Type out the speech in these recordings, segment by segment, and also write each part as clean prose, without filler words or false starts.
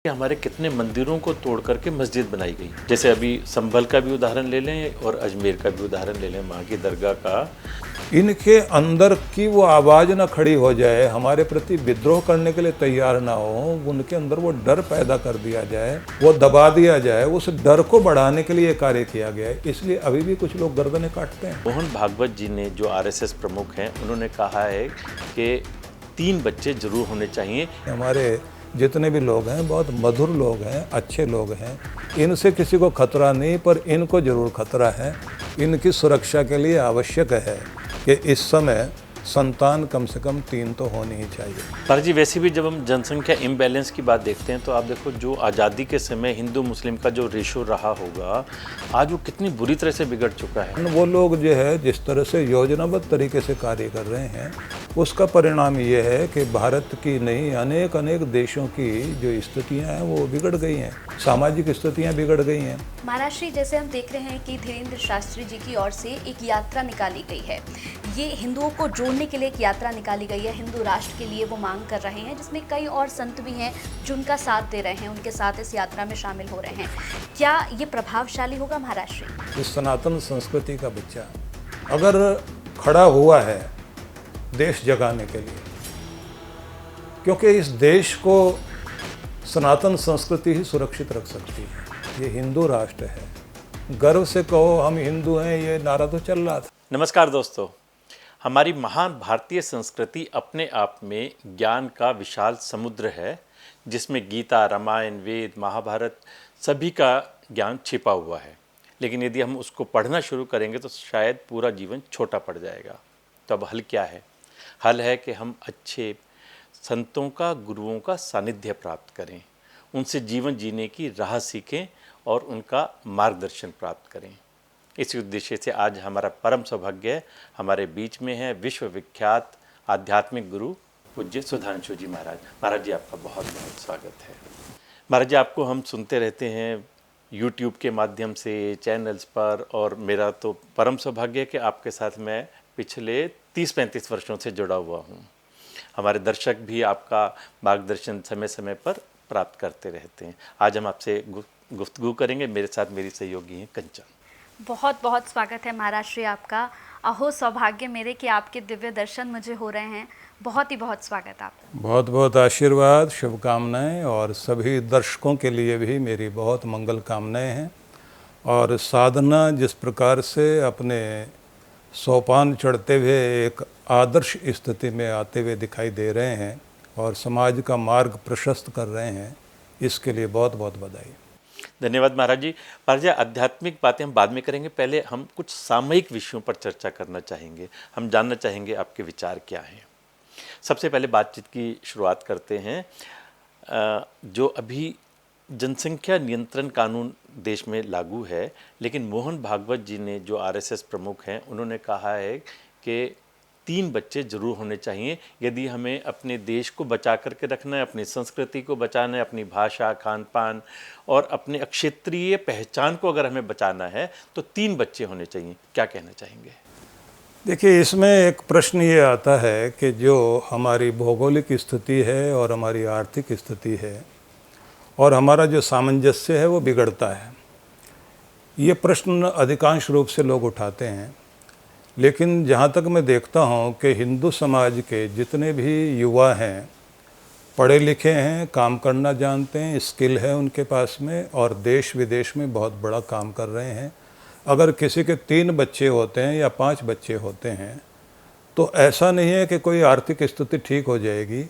हमारे कितने मंदिरों को तोड़ करके मस्जिद बनाई गई। जैसे अभी संभल का भी उदाहरण ले लें और अजमेर का भी उदाहरण ले लें, वहाँ की दरगाह का। इनके अंदर की वो आवाज़ ना खड़ी हो जाए, हमारे प्रति विद्रोह करने के लिए तैयार ना हो, उनके अंदर वो डर पैदा कर दिया जाए, वो दबा दिया जाए, उस डर को बढ़ाने के लिए कार्य किया गया है। इसलिए अभी भी कुछ लोग गर्दनें काटते हैं। मोहन भागवत जी ने, जो आरएसएस प्रमुख हैं, उन्होंने कहा है कि 3 बच्चे जरूर होने चाहिए। हमारे जितने भी लोग हैं बहुत मधुर लोग हैं, अच्छे लोग हैं, इनसे किसी को खतरा नहीं, पर इनको जरूर खतरा है। इनकी सुरक्षा के लिए आवश्यक है कि इस समय संतान कम से कम 3 तो होनी ही चाहिए। पर जी वैसे भी जब हम जनसंख्या इम्बैलेंस की बात देखते हैं तो आप देखो, जो आज़ादी के समय हिंदू मुस्लिम का जो रेशो रहा होगा, आज वो कितनी बुरी तरह से बिगड़ चुका है। वो लोग जो है जिस तरह से योजनाबद्ध तरीके से कार्य कर रहे हैं, उसका परिणाम ये है कि भारत की नहीं अनेक देशों की जो स्थितियां हैं वो बिगड़ गई हैं, सामाजिक स्थितियां बिगड़ गई हैं। महाराज श्री, जैसे हम देख रहे हैं कि धीरेन्द्र शास्त्री जी की ओर से एक यात्रा निकाली गई है। ये हिंदुओं को जोड़ने के लिए एक यात्रा निकाली गई है, हिंदू राष्ट्र के लिए वो मांग कर रहे हैं, जिसमें कई और संत भी हैं जो उनका साथ दे रहे हैं, उनके साथ इस यात्रा में शामिल हो रहे हैं। क्या ये प्रभावशाली होगा महाराज श्री? इस सनातन संस्कृति का बच्चा अगर खड़ा हुआ है देश जगाने के लिए, क्योंकि इस देश को सनातन संस्कृति ही सुरक्षित रख सकती है। ये हिंदू राष्ट्र है, गर्व से कहो हम हिंदू हैं, ये नारा तो चल रहा था। नमस्कार दोस्तों, हमारी महान भारतीय संस्कृति अपने आप में ज्ञान का विशाल समुद्र है, जिसमें गीता, रामायण, वेद, महाभारत सभी का ज्ञान छिपा हुआ है। लेकिन यदि हम उसको पढ़ना शुरू करेंगे तो शायद पूरा जीवन छोटा पड़ जाएगा। तो अब हल क्या है? हल है कि हम अच्छे संतों का, गुरुओं का सानिध्य प्राप्त करें, उनसे जीवन जीने की राह सीखें और उनका मार्गदर्शन प्राप्त करें। इसी उद्देश्य से आज हमारा परम सौभाग्य है, हमारे बीच में है विश्व विख्यात आध्यात्मिक गुरु पूज्य सुधांशु जी महाराज। महाराज जी, आपका बहुत बहुत स्वागत है। महाराज जी, आपको हम सुनते रहते हैं यूट्यूब के माध्यम से, चैनल्स पर, और मेरा तो परम सौभाग्य है कि आपके साथ मैं पिछले 30-35 वर्षों से जुड़ा हुआ हूँ। हमारे दर्शक भी आपका मार्गदर्शन समय समय पर प्राप्त करते रहते हैं। आज हम आपसे गुफ्तगू करेंगे। मेरे साथ मेरी सहयोगी हैं कंचन। बहुत बहुत स्वागत है महाराज श्री आपका। अहो सौभाग्य मेरे कि आपके दिव्य दर्शन मुझे हो रहे हैं। बहुत ही बहुत स्वागत आपका। बहुत बहुत आशीर्वाद, शुभकामनाएं, और सभी दर्शकों के लिए भी मेरी बहुत मंगल कामनाएं हैं। और साधना जिस प्रकार से अपने सोपान चढ़ते हुए एक आदर्श स्थिति में आते हुए दिखाई दे रहे हैं और समाज का मार्ग प्रशस्त कर रहे हैं, इसके लिए बहुत बहुत बधाई। धन्यवाद महाराज जी। महाराज जी, आध्यात्मिक बातें हम बाद में करेंगे, पहले हम कुछ सामयिक विषयों पर चर्चा करना चाहेंगे। हम जानना चाहेंगे आपके विचार क्या हैं। सबसे पहले बातचीत की शुरुआत करते हैं। जो अभी जनसंख्या नियंत्रण कानून देश में लागू है, लेकिन मोहन भागवत जी ने, जो आरएसएस प्रमुख हैं, उन्होंने कहा है कि 3 बच्चे जरूर होने चाहिए यदि हमें अपने देश को बचा करके रखना है, अपनी संस्कृति को बचाना है, अपनी भाषा, खान पान और अपने क्षेत्रीय पहचान को अगर हमें बचाना है तो 3 बच्चे होने चाहिए। क्या कहना चाहेंगे? देखिए, इसमें एक प्रश्न ये आता है कि जो हमारी भौगोलिक स्थिति है और हमारी आर्थिक स्थिति है और हमारा जो सामंजस्य है वो बिगड़ता है। ये प्रश्न अधिकांश रूप से लोग उठाते हैं, लेकिन जहाँ तक मैं देखता हूँ कि हिंदू समाज के जितने भी युवा हैं, पढ़े लिखे हैं, काम करना जानते हैं, स्किल है उनके पास में, और देश विदेश में बहुत बड़ा काम कर रहे हैं। अगर किसी के 3 बच्चे होते हैं या 5 बच्चे होते हैं तो ऐसा नहीं है कि कोई आर्थिक स्थिति ठीक हो जाएगी।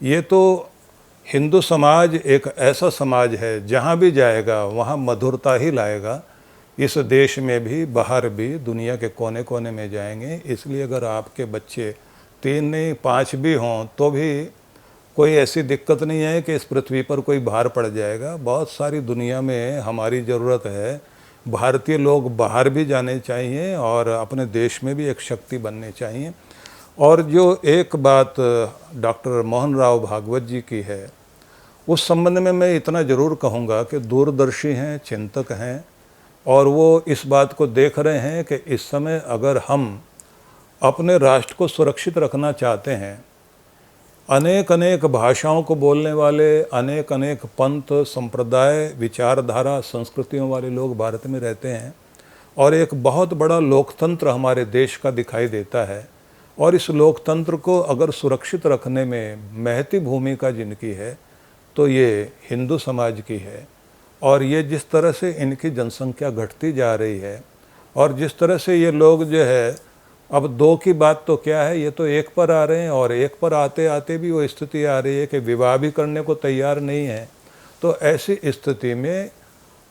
ये तो हिंदू समाज एक ऐसा समाज है, जहाँ भी जाएगा वहाँ मधुरता ही लाएगा। इस देश में भी, बाहर भी, दुनिया के कोने कोने में जाएंगे। इसलिए अगर आपके बच्चे 3 नहीं 5 भी हों तो भी कोई ऐसी दिक्कत नहीं है कि इस पृथ्वी पर कोई भार पड़ जाएगा। बहुत सारी दुनिया में हमारी ज़रूरत है। भारतीय लोग बाहर भी जाने चाहिए और अपने देश में भी एक शक्ति बनने चाहिए। और जो एक बात डॉक्टर मोहन राव भागवत जी की है, उस संबंध में मैं इतना ज़रूर कहूँगा कि दूरदर्शी हैं, चिंतक हैं, और वो इस बात को देख रहे हैं कि इस समय अगर हम अपने राष्ट्र को सुरक्षित रखना चाहते हैं अनेक अनेक भाषाओं को बोलने वाले, अनेक अनेक पंथ, संप्रदाय, विचारधारा, संस्कृतियों वाले लोग भारत में रहते हैं और एक बहुत बड़ा लोकतंत्र हमारे देश का दिखाई देता है। और इस लोकतंत्र को अगर सुरक्षित रखने में महती भूमिका जिनकी है तो ये हिंदू समाज की है। और ये जिस तरह से इनकी जनसंख्या घटती जा रही है और जिस तरह से ये लोग जो है, अब दो की बात तो क्या है, ये तो एक पर आ रहे हैं और एक पर आते आते भी वो स्थिति आ रही है कि विवाह भी करने को तैयार नहीं है। तो ऐसी स्थिति में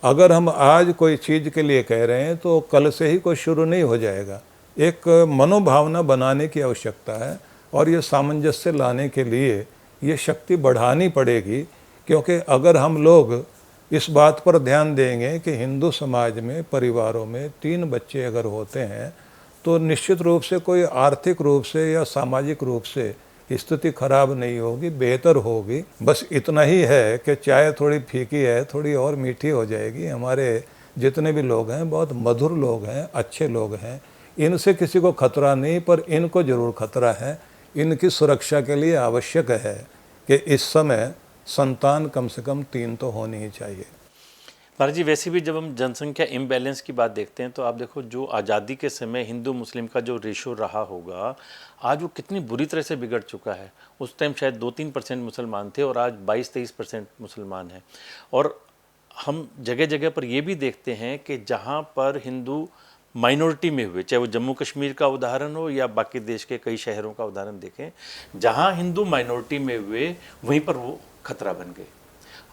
अगर हम आज कोई चीज़ के लिए कह रहे हैं तो कल से ही कोई शुरू नहीं हो जाएगा। एक मनोभावना बनाने की आवश्यकता है और ये सामंजस्य लाने के लिए ये शक्ति बढ़ानी पड़ेगी। क्योंकि अगर हम लोग इस बात पर ध्यान देंगे कि हिंदू समाज में परिवारों में 3 बच्चे अगर होते हैं तो निश्चित रूप से कोई आर्थिक रूप से या सामाजिक रूप से स्थिति खराब नहीं होगी, बेहतर होगी। बस इतना ही है कि चाय थोड़ी फीकी है, थोड़ी और मीठी हो जाएगी। हमारे जितने भी लोग हैं बहुत मधुर लोग हैं, अच्छे लोग हैं, इनसे किसी को खतरा नहीं, पर इनको ज़रूर खतरा है। इनकी सुरक्षा के लिए आवश्यक है कि इस समय संतान कम से कम 3 तो होनी ही चाहिए। महाराज जी, वैसे भी जब हम जनसंख्या इम्बैलेंस की बात देखते हैं तो आप देखो जो आज़ादी के समय हिंदू मुस्लिम का जो रेशो रहा होगा, आज वो कितनी बुरी तरह से बिगड़ चुका है। उस टाइम शायद 2-3% मुसलमान थे और आज 22-23% मुसलमान हैं। और हम जगह जगह पर ये भी देखते हैं कि जहाँ पर हिंदू माइनॉरिटी में हुए, चाहे वो जम्मू कश्मीर का उदाहरण हो या बाकी देश के कई शहरों का उदाहरण देखें, जहाँ हिंदू माइनॉरिटी में हुए वहीं पर वो खतरा बन गए।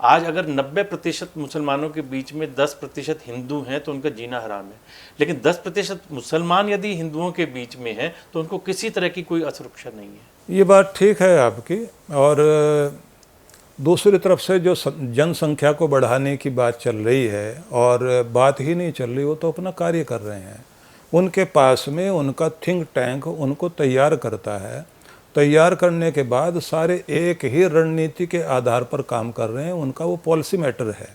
आज अगर 90% मुसलमानों के बीच में 10% हिंदू हैं तो उनका जीना हराम है, लेकिन 10% मुसलमान यदि हिंदुओं के बीच में हैं तो उनको किसी तरह की कोई असुरक्षा नहीं है। ये बात ठीक है आपकी। और दूसरी तरफ से जो जनसंख्या को बढ़ाने की बात चल रही है, और बात ही नहीं चल रही, वो तो अपना कार्य कर रहे हैं। उनके पास में उनका थिंक टैंक उनको तैयार करता है। तैयार करने के बाद सारे एक ही रणनीति के आधार पर काम कर रहे हैं। उनका वो पॉलिसी मैटर है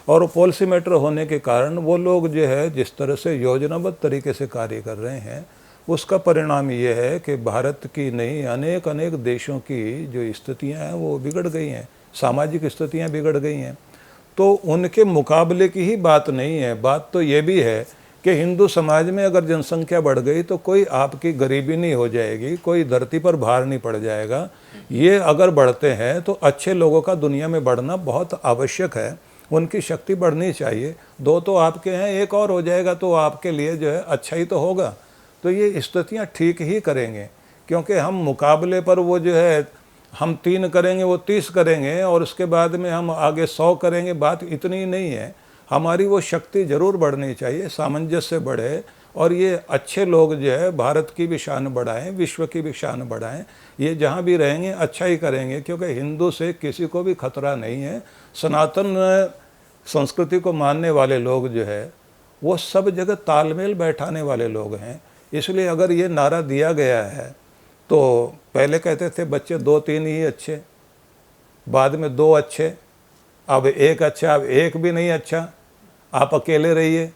और वो पॉलिसी मैटर होने के कारण वो लोग जो है जिस तरह से योजनाबद्ध तरीके से कार्य कर रहे हैं, उसका परिणाम ये है कि भारत की नहीं अनेक अनेक देशों की जो स्थितियां हैं वो बिगड़ गई हैं, सामाजिक स्थितियां बिगड़ गई हैं। तो उनके मुकाबले की ही बात नहीं है। बात तो ये भी है कि हिंदू समाज में अगर जनसंख्या बढ़ गई तो कोई आपकी गरीबी नहीं हो जाएगी, कोई धरती पर भार नहीं पड़ जाएगा। ये अगर बढ़ते हैं तो अच्छे लोगों का दुनिया में बढ़ना बहुत आवश्यक है, उनकी शक्ति बढ़नी चाहिए। 2 तो आपके हैं, एक और हो जाएगा तो आपके लिए जो है अच्छा ही तो होगा। तो ये स्थितियाँ ठीक ही करेंगे, क्योंकि हम मुकाबले पर वो जो है हम 3 करेंगे वो 30 करेंगे और उसके बाद में हम आगे 100 करेंगे। बात इतनी नहीं है, हमारी वो शक्ति ज़रूर बढ़नी चाहिए, सामंजस्य बढ़े और ये अच्छे लोग जो है भारत की भी शान बढ़ाएं, विश्व की भी शान बढ़ाएं। ये जहाँ भी रहेंगे अच्छा ही करेंगे, क्योंकि हिंदू से किसी को भी खतरा नहीं है। सनातन संस्कृति को मानने वाले लोग जो है वो सब जगह तालमेल बैठाने वाले लोग हैं। इसलिए अगर ये नारा दिया गया है तो पहले कहते थे बच्चे 2-3 ही अच्छे, बाद में 2 अच्छे, अब 1 अच्छा, अब 1 भी नहीं अच्छा, आप अकेले रहिए।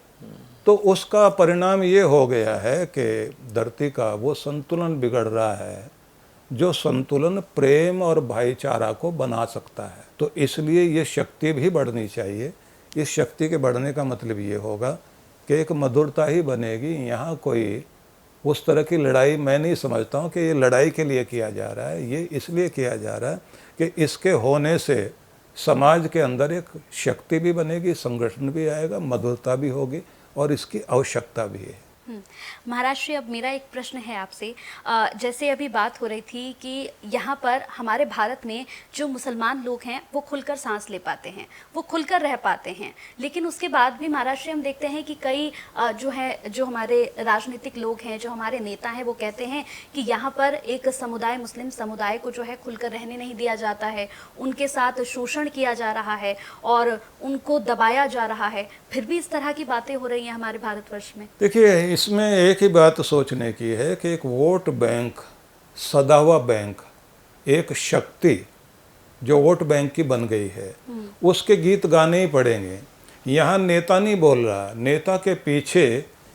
तो उसका परिणाम ये हो गया है कि धरती का वो संतुलन बिगड़ रहा है जो संतुलन प्रेम और भाईचारा को बना सकता है। तो इसलिए ये शक्ति भी बढ़नी चाहिए। इस शक्ति के बढ़ने का मतलब ये होगा कि एक मधुरता ही बनेगी। यहाँ कोई उस तरह की लड़ाई मैं नहीं समझता हूँ कि ये लड़ाई के लिए किया जा रहा है। ये इसलिए किया जा रहा है कि इसके होने से समाज के अंदर एक शक्ति भी बनेगी, संगठन भी आएगा, मधुरता भी होगी और इसकी आवश्यकता भी है। महाराज श्री, अब मेरा एक प्रश्न है आपसे। जैसे अभी बात हो रही थी कि यहाँ पर हमारे भारत में जो मुसलमान लोग हैं वो खुलकर सांस ले पाते हैं, वो खुलकर रह पाते हैं, लेकिन उसके बाद भी महाराज श्री हम देखते हैं कि कई जो हमारे राजनीतिक लोग हैं, जो हमारे नेता हैं, वो कहते हैं कि यहाँ पर एक समुदाय, मुस्लिम समुदाय को जो है खुलकर रहने नहीं दिया जाता है, उनके साथ शोषण किया जा रहा है और उनको दबाया जा रहा है। फिर भी इस तरह की बातें हो रही हैं हमारे भारतवर्ष में। देखिए, इसमें एक ही बात सोचने की है कि एक वोट बैंक, सदा हुआ बैंक, एक शक्ति जो वोट बैंक की बन गई है, उसके गीत गाने ही पड़ेंगे। यहाँ नेता नहीं बोल रहा, नेता के पीछे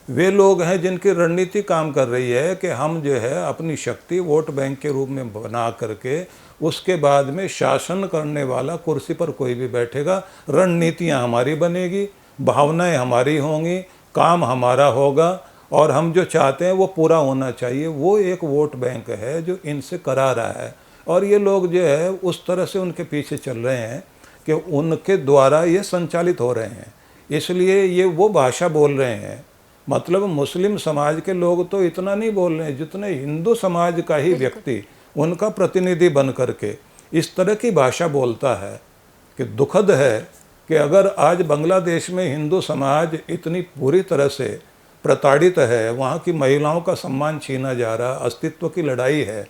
वे लोग हैं जिनकी रणनीति काम कर रही है कि हम जो है अपनी शक्ति वोट बैंक के रूप में बना करके उसके बाद में शासन करने वाला कुर्सी पर कोई भी बैठेगा, रणनीतियाँ हमारी बनेगी, भावनाएं हमारी होंगी, काम हमारा होगा और हम जो चाहते हैं वो पूरा होना चाहिए। वो एक वोट बैंक है जो इनसे करा रहा है और ये लोग जो है उस तरह से उनके पीछे चल रहे हैं कि उनके द्वारा ये संचालित हो रहे हैं, इसलिए ये वो भाषा बोल रहे हैं। मतलब मुस्लिम समाज के लोग तो इतना नहीं बोल रहे हैं जितने हिंदू समाज का ही व्यक्ति उनका प्रतिनिधि बन करके इस तरह की भाषा बोलता है कि दुखद है कि अगर आज बांग्लादेश में हिंदू समाज इतनी पूरी तरह से प्रताड़ित है, वहाँ की महिलाओं का सम्मान छीना जा रहा, अस्तित्व की लड़ाई है,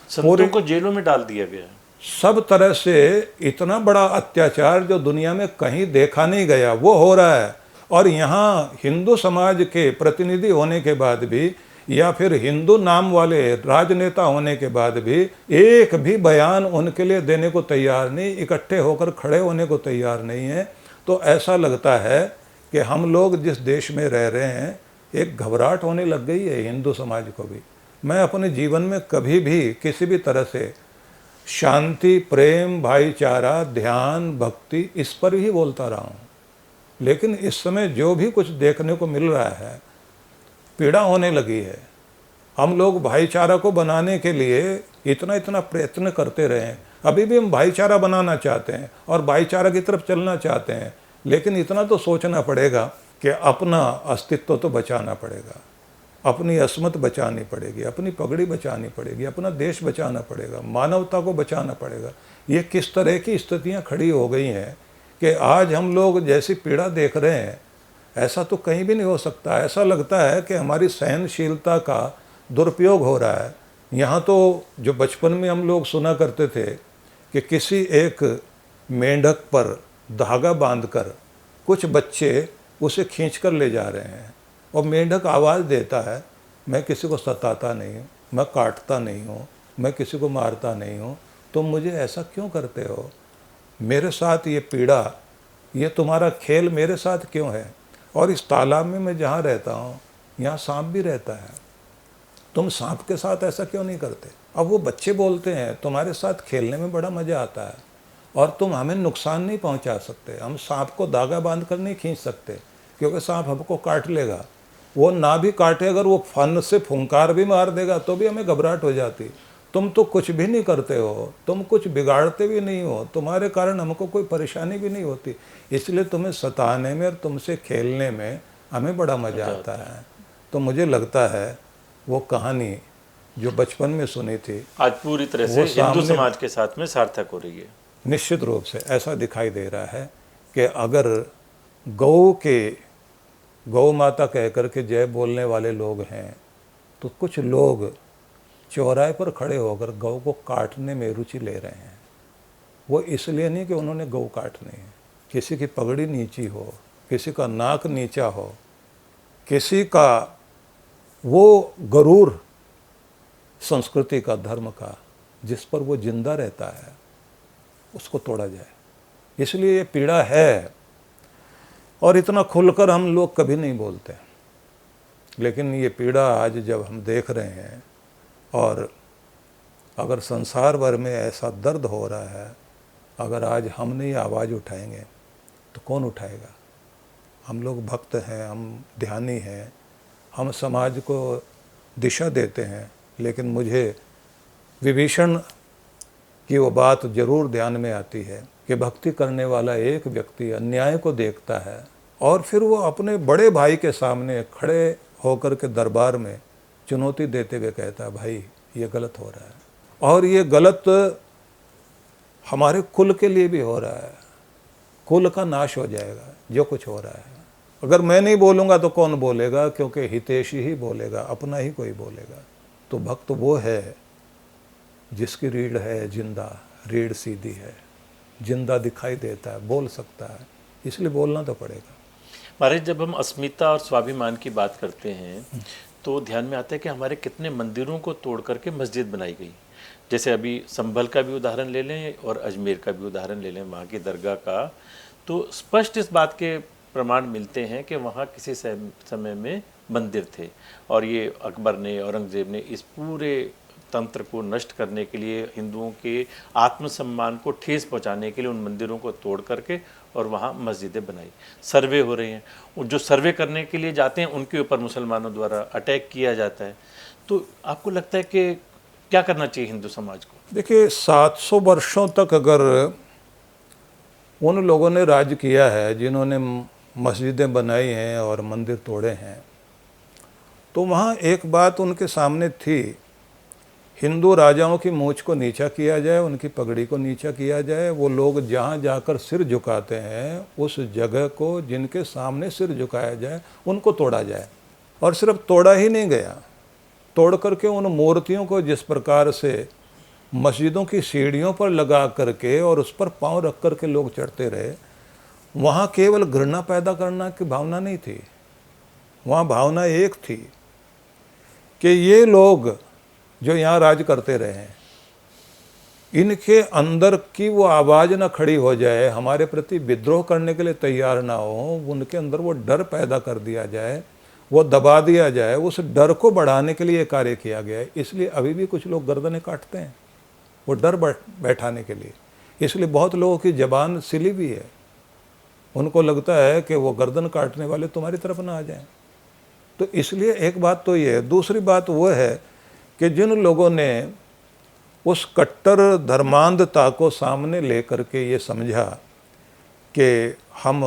संतों को जेलों में डाल दिया गया, सब तरह से इतना बड़ा अत्याचार जो दुनिया में कहीं देखा नहीं गया वो हो रहा है। और यहाँ हिंदू समाज के प्रतिनिधि होने के बाद भी या फिर हिंदू नाम वाले राजनेता होने के बाद भी एक भी बयान उनके लिए देने को तैयार नहीं, इकट्ठे होकर खड़े होने को तैयार नहीं है। तो ऐसा लगता है कि हम लोग जिस देश में रह रहे हैं एक घबराहट होने लग गई है हिंदू समाज को भी। मैं अपने जीवन में कभी भी किसी भी तरह से शांति, प्रेम, भाईचारा, ध्यान, भक्ति इस पर ही बोलता रहा हूँ, लेकिन इस समय जो भी कुछ देखने को मिल रहा है पीड़ा होने लगी है। हम लोग भाईचारा को बनाने के लिए इतना इतना प्रयत्न करते रहे हैं, अभी भी हम भाईचारा बनाना चाहते हैं और भाईचारा की तरफ चलना चाहते हैं, लेकिन इतना तो सोचना पड़ेगा कि अपना अस्तित्व तो बचाना पड़ेगा, अपनी अस्मत बचानी पड़ेगी, अपनी पगड़ी बचानी पड़ेगी, अपना देश बचाना पड़ेगा, मानवता को बचाना पड़ेगा। ये किस तरह की स्थितियाँ खड़ी हो गई हैं कि आज हम लोग जैसी पीड़ा देख रहे हैं ऐसा तो कहीं भी नहीं हो सकता। ऐसा लगता है कि हमारी सहनशीलता का दुरुपयोग हो रहा है। यहाँ तो जो बचपन में हम लोग सुना करते थे कि किसी एक मेंढक पर धागा बांधकर कुछ बच्चे उसे खींचकर ले जा रहे हैं और मेंढक आवाज़ देता है, मैं किसी को सताता नहीं हूँ, मैं काटता नहीं हूँ, मैं किसी को मारता नहीं हूँ, तुम मुझे ऐसा क्यों करते हो? मेरे साथ ये पीड़ा, ये तुम्हारा खेल मेरे साथ क्यों है? और इस तालाब में मैं जहाँ रहता हूँ यहाँ सांप भी रहता है, तुम सांप के साथ ऐसा क्यों नहीं करते? अब वो बच्चे बोलते हैं तुम्हारे साथ खेलने में बड़ा मज़ा आता है और तुम हमें नुकसान नहीं पहुँचा सकते, हम सांप को धागा बांध कर नहीं खींच सकते क्योंकि सांप हमको काट लेगा। वो ना भी काटे, अगर वो फन से फुंकार भी मार देगा तो भी हमें घबराहट हो जाती। तुम तो कुछ भी नहीं करते हो, तुम कुछ बिगाड़ते भी नहीं हो, तुम्हारे कारण हमको कोई परेशानी भी नहीं होती, इसलिए तुम्हें सताने में और तुमसे खेलने में हमें बड़ा मज़ा आता है। तो मुझे लगता है वो कहानी जो बचपन में सुनी थी आज पूरी तरह से हिंदू समाज के साथ में सार्थक हो रही है। निश्चित रूप से ऐसा दिखाई दे रहा है कि अगर गौ के गौ माता कह कर के जय बोलने वाले लोग हैं तो कुछ लोग चौराहे पर खड़े होकर गौ को काटने में रुचि ले रहे हैं। वो इसलिए नहीं कि उन्होंने गौ काटनी है, किसी की पगड़ी नीची हो, किसी का नाक नीचा हो, किसी का वो गरूर संस्कृति का, धर्म का जिस पर वो जिंदा रहता है उसको तोड़ा जाए, इसलिए ये पीड़ा है। और इतना खुलकर हम लोग कभी नहीं बोलते, लेकिन ये पीड़ा आज जब हम देख रहे हैं और अगर संसार भर में ऐसा दर्द हो रहा है, अगर आज हम नहीं आवाज़ उठाएंगे तो कौन उठाएगा? हम लोग भक्त हैं, हम ध्यानी हैं, हम समाज को दिशा देते हैं, लेकिन मुझे विभीषण की वो बात ज़रूर ध्यान में आती है कि भक्ति करने वाला एक व्यक्ति अन्याय को देखता है और फिर वो अपने बड़े भाई के सामने खड़े होकर के दरबार में चुनौती देते हुए कहता है, भाई ये गलत हो रहा है और ये गलत हमारे कुल के लिए भी हो रहा है, कुल का नाश हो जाएगा जो कुछ हो रहा है। अगर मैं नहीं बोलूँगा तो कौन बोलेगा? क्योंकि हितैषी ही बोलेगा, अपना ही कोई बोलेगा। तो भक्त वो है जिसकी रीढ़ है जिंदा, रीढ़ सीधी है, जिंदा दिखाई देता है, बोल सकता है, इसलिए बोलना तो पड़ेगा। महाराज, जब हम अस्मिता और स्वाभिमान की बात करते हैं तो ध्यान में आता है कि हमारे कितने मंदिरों को तोड़ करके मस्जिद बनाई गई। जैसे अभी संभल का भी उदाहरण ले लें और अजमेर का भी उदाहरण ले लें, वहाँ की दरगाह का, तो स्पष्ट इस बात के प्रमाण मिलते हैं कि वहाँ किसी समय में मंदिर थे, और ये अकबर ने, औरंगज़ेब ने इस पूरे तंत्र को नष्ट करने के लिए, हिंदुओं के आत्मसम्मान को ठेस पहुंचाने के लिए उन मंदिरों को तोड़ करके और वहाँ मस्जिदें बनाई। सर्वे हो रहे हैं, और जो सर्वे करने के लिए जाते हैं उनके ऊपर मुसलमानों द्वारा अटैक किया जाता है। तो आपको लगता है कि क्या करना चाहिए हिंदू समाज को? देखिए, 700 वर्षों तक अगर उन लोगों ने राज किया है जिन्होंने मस्जिदें बनाई हैं और मंदिर तोड़े हैं, तो वहाँ एक बात उनके सामने थी, हिंदू राजाओं की मूंछ को नीचा किया जाए, उनकी पगड़ी को नीचा किया जाए। वो लोग जहाँ जाकर सिर झुकाते हैं उस जगह को, जिनके सामने सिर झुकाया जाए, उनको तोड़ा जाए। और सिर्फ तोड़ा ही नहीं गया, तोड़ करके उन मूर्तियों को जिस प्रकार से मस्जिदों की सीढ़ियों पर लगा करके और उस पर पाँव रख करके लोग चढ़ते रहे, वहाँ केवल घृणा पैदा करना की भावना नहीं थी, वहाँ भावना एक थी कि ये लोग जो यहाँ राज करते रहे हैं, इनके अंदर की वो आवाज़ ना खड़ी हो जाए, हमारे प्रति विद्रोह करने के लिए तैयार ना हो, उनके अंदर वो डर पैदा कर दिया जाए, वो दबा दिया जाए। उस डर को बढ़ाने के लिए कार्य किया गया है। इसलिए अभी भी कुछ लोग गर्दनें काटते हैं, वो डर बैठाने के लिए। इसलिए बहुत लोगों की ज़बान सिली भी है, उनको लगता है कि वो गर्दन काटने वाले तुम्हारी तरफ ना आ जाएं। तो इसलिए एक बात तो ये है। दूसरी बात वो है कि जिन लोगों ने उस कट्टर धर्मांधता को सामने लेकर के ये समझा कि हम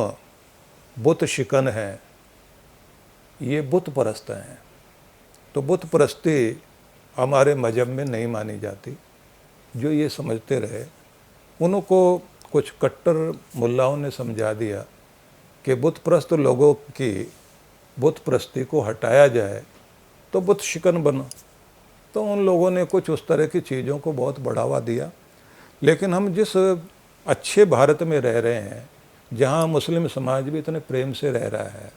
बुत शिकन हैं, ये बुत परस्त हैं, तो बुत परस्ती हमारे मजहब में नहीं मानी जाती, जो ये समझते रहे, उनको कुछ कट्टर मुल्लाओं ने समझा दिया कि बुत परस्त लोगों की बुत परस्ती को हटाया जाए तो बुत शिकन बनो। तो उन लोगों ने कुछ उस तरह की चीज़ों को बहुत बढ़ावा दिया। लेकिन हम जिस अच्छे भारत में रह रहे हैं, जहाँ मुस्लिम समाज भी इतने प्रेम से रह रहा है,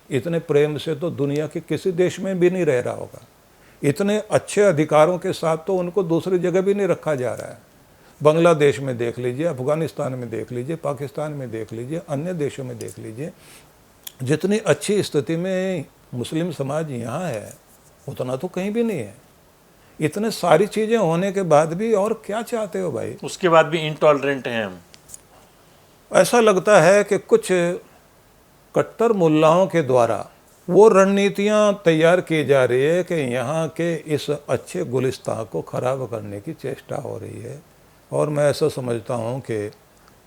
इतने प्रेम से तो दुनिया के किसी देश में भी नहीं रह रहा होगा, इतने अच्छे अधिकारों के साथ तो उनको दूसरी जगह भी नहीं रखा जा रहा है। बांग्लादेश में देख लीजिए, अफ़गानिस्तान में देख लीजिए, पाकिस्तान में देख लीजिए, अन्य देशों में देख लीजिए, जितनी अच्छी स्थिति में मुस्लिम समाज यहाँ है उतना तो कहीं भी नहीं है। इतने सारी चीज़ें होने के बाद भी और क्या चाहते हो भाई? उसके बाद भी इंटॉलरेंट हैं हम। ऐसा लगता है कि कुछ कट्टर मुल्लाओं के द्वारा वो रणनीतियाँ तैयार की जा रही है कि यहाँ के इस अच्छे गुलिस्तान को ख़राब करने की चेष्टा हो रही है। और मैं ऐसा समझता हूँ कि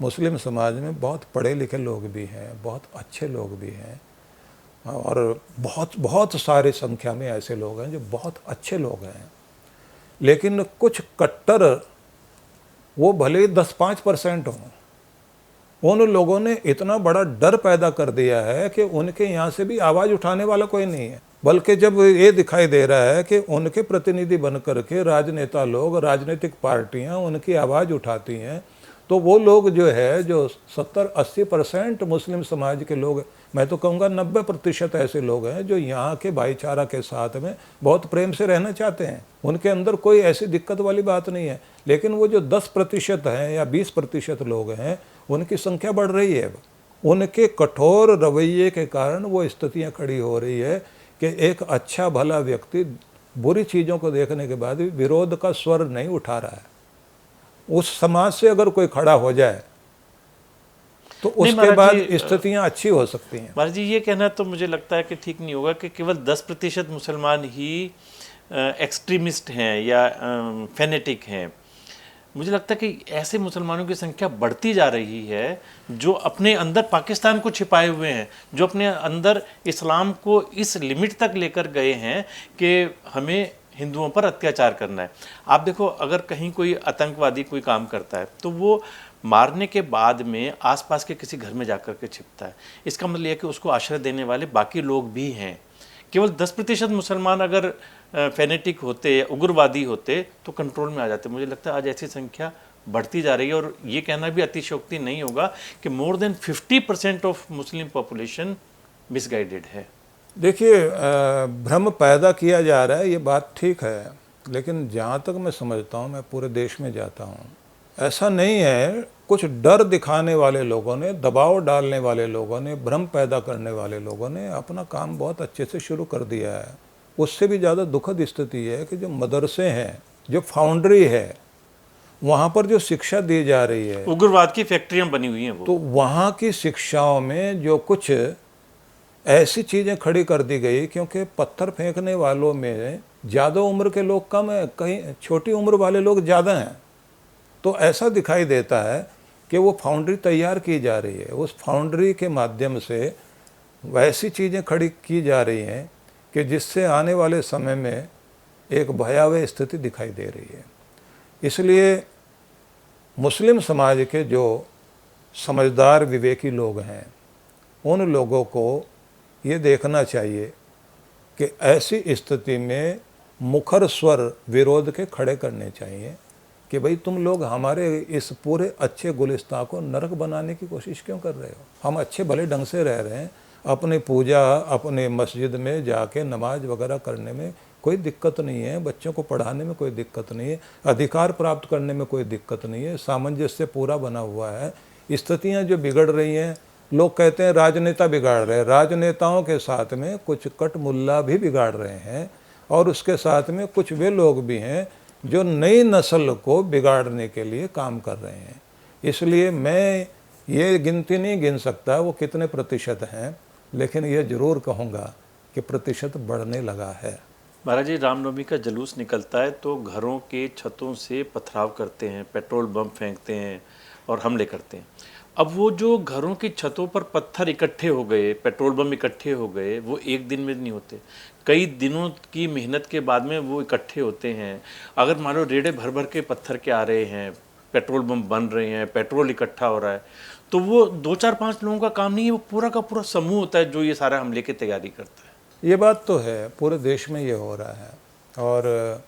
मुस्लिम समाज में बहुत पढ़े लिखे लोग भी हैं, बहुत अच्छे लोग भी हैं, और बहुत सारे संख्या में ऐसे लोग हैं जो बहुत अच्छे लोग हैं। लेकिन कुछ कट्टर, वो भले ही 10-5% हों, उन लोगों ने इतना बड़ा डर पैदा कर दिया है कि उनके यहाँ से भी आवाज़ उठाने वाला कोई नहीं है। बल्कि जब ये दिखाई दे रहा है कि उनके प्रतिनिधि बन करके राजनेता लोग, राजनीतिक पार्टियाँ उनकी आवाज़ उठाती हैं, तो वो लोग जो है, जो 70-80% मुस्लिम समाज के लोग, मैं तो कहूँगा 90% ऐसे लोग हैं जो यहाँ के भाईचारा के साथ में बहुत प्रेम से रहना चाहते हैं। उनके अंदर कोई ऐसी दिक्कत वाली बात नहीं है। लेकिन वो जो 10% हैं या 20% लोग हैं, उनकी संख्या बढ़ रही है। उनके कठोर रवैये के कारण वो स्थितियाँ खड़ी हो रही है कि एक अच्छा भला व्यक्ति बुरी चीज़ों को देखने के बाद भी विरोध का स्वर नहीं उठा रहा है। उस समाज से अगर कोई खड़ा हो जाए तो उसके बाद स्थितियाँ अच्छी हो सकती हैं। महाराज जी, ये कहना तो मुझे लगता है कि ठीक नहीं होगा कि केवल 10% मुसलमान ही एक्सट्रीमिस्ट हैं या फेनेटिक हैं। मुझे लगता है कि ऐसे मुसलमानों की संख्या बढ़ती जा रही है जो अपने अंदर पाकिस्तान को छिपाए हुए हैं, जो अपने अंदर इस्लाम को इस लिमिट तक लेकर गए हैं कि हमें हिंदुओं पर अत्याचार करना है। आप देखो, अगर कहीं कोई आतंकवादी कोई काम करता है तो वो मारने के बाद में आसपास के किसी घर में जाकर के छिपता है। इसका मतलब यह कि उसको आश्रय देने वाले बाकी लोग भी हैं। केवल 10% मुसलमान अगर फेनेटिक होते, उग्रवादी होते तो कंट्रोल में आ जाते। मुझे लगता है आज ऐसी संख्या बढ़ती जा रही है, और ये कहना भी अतिशयोक्ति नहीं होगा कि more than 50% of Muslim population misguided है। देखिए, भ्रम पैदा किया जा रहा है, ये बात ठीक है, लेकिन जहाँ तक मैं समझता हूँ, मैं पूरे देश में जाता हूँ, ऐसा नहीं है। कुछ डर दिखाने वाले लोगों ने, दबाव डालने वाले लोगों ने, भ्रम पैदा करने वाले लोगों ने अपना काम बहुत अच्छे से शुरू कर दिया है। उससे भी ज़्यादा दुखद स्थिति है कि जो मदरसे हैं, जो फाउंड्री है, वहाँ पर जो शिक्षा दी जा रही है, उग्रवाद की फैक्ट्रियां बनी हुई हैं वो। तो वहाँ की शिक्षाओं में जो कुछ ऐसी चीज़ें खड़ी कर दी गई, क्योंकि पत्थर फेंकने वालों में ज़्यादा उम्र के लोग कम हैं, कहीं छोटी उम्र वाले लोग ज़्यादा हैं। तो ऐसा दिखाई देता है कि वो फाउंड्री तैयार की जा रही है, उस फाउंड्री के माध्यम से वैसी चीज़ें खड़ी की जा रही हैं कि जिससे आने वाले समय में एक भयावह स्थिति दिखाई दे रही है। इसलिए मुस्लिम समाज के जो समझदार विवेकी लोग हैं, उन लोगों को ये देखना चाहिए कि ऐसी स्थिति में मुखर स्वर विरोध के खड़े करने चाहिए कि भाई तुम लोग हमारे इस पूरे अच्छे गुलिस्तान को नरक बनाने की कोशिश क्यों कर रहे हो। हम अच्छे भले ढंग से रह रहे हैं, अपनी पूजा अपने मस्जिद में जाके नमाज वगैरह करने में कोई दिक्कत नहीं है, बच्चों को पढ़ाने में कोई दिक्कत नहीं है, अधिकार प्राप्त करने में कोई दिक्कत नहीं है, सामंजस्य पूरा बना हुआ है। स्थितियाँ जो बिगड़ रही हैं, लोग कहते हैं राजनेता बिगाड़ रहे हैं, राजनेताओं के साथ में कुछ कट मुल्ला भी बिगाड़ रहे हैं, और उसके साथ में कुछ वे लोग भी हैं जो नई नस्ल को बिगाड़ने के लिए काम कर रहे हैं। इसलिए मैं ये गिनती नहीं गिन सकता वो कितने प्रतिशत हैं, लेकिन ये ज़रूर कहूँगा कि प्रतिशत बढ़ने लगा है। महाराज जी, रामनवमी का जुलूस निकलता है तो घरों के छतों से पथराव करते हैं, पेट्रोल बम फेंकते हैं और हमले करते हैं। अब वो जो घरों की छतों पर पत्थर इकट्ठे हो गए, पेट्रोल बम इकट्ठे हो गए, वो एक दिन में नहीं होते, कई दिनों की मेहनत के बाद में वो इकट्ठे होते हैं। अगर मान लो रेड़े भर भर के पत्थर के आ रहे हैं, पेट्रोल बम बन रहे हैं, पेट्रोल इकट्ठा हो रहा है, तो वो 2 4 5 लोगों का काम नहीं है, वो पूरा का पूरा समूह होता है जो ये सारा हमले की तैयारी करता है। ये बात तो है, पूरे देश में ये हो रहा है और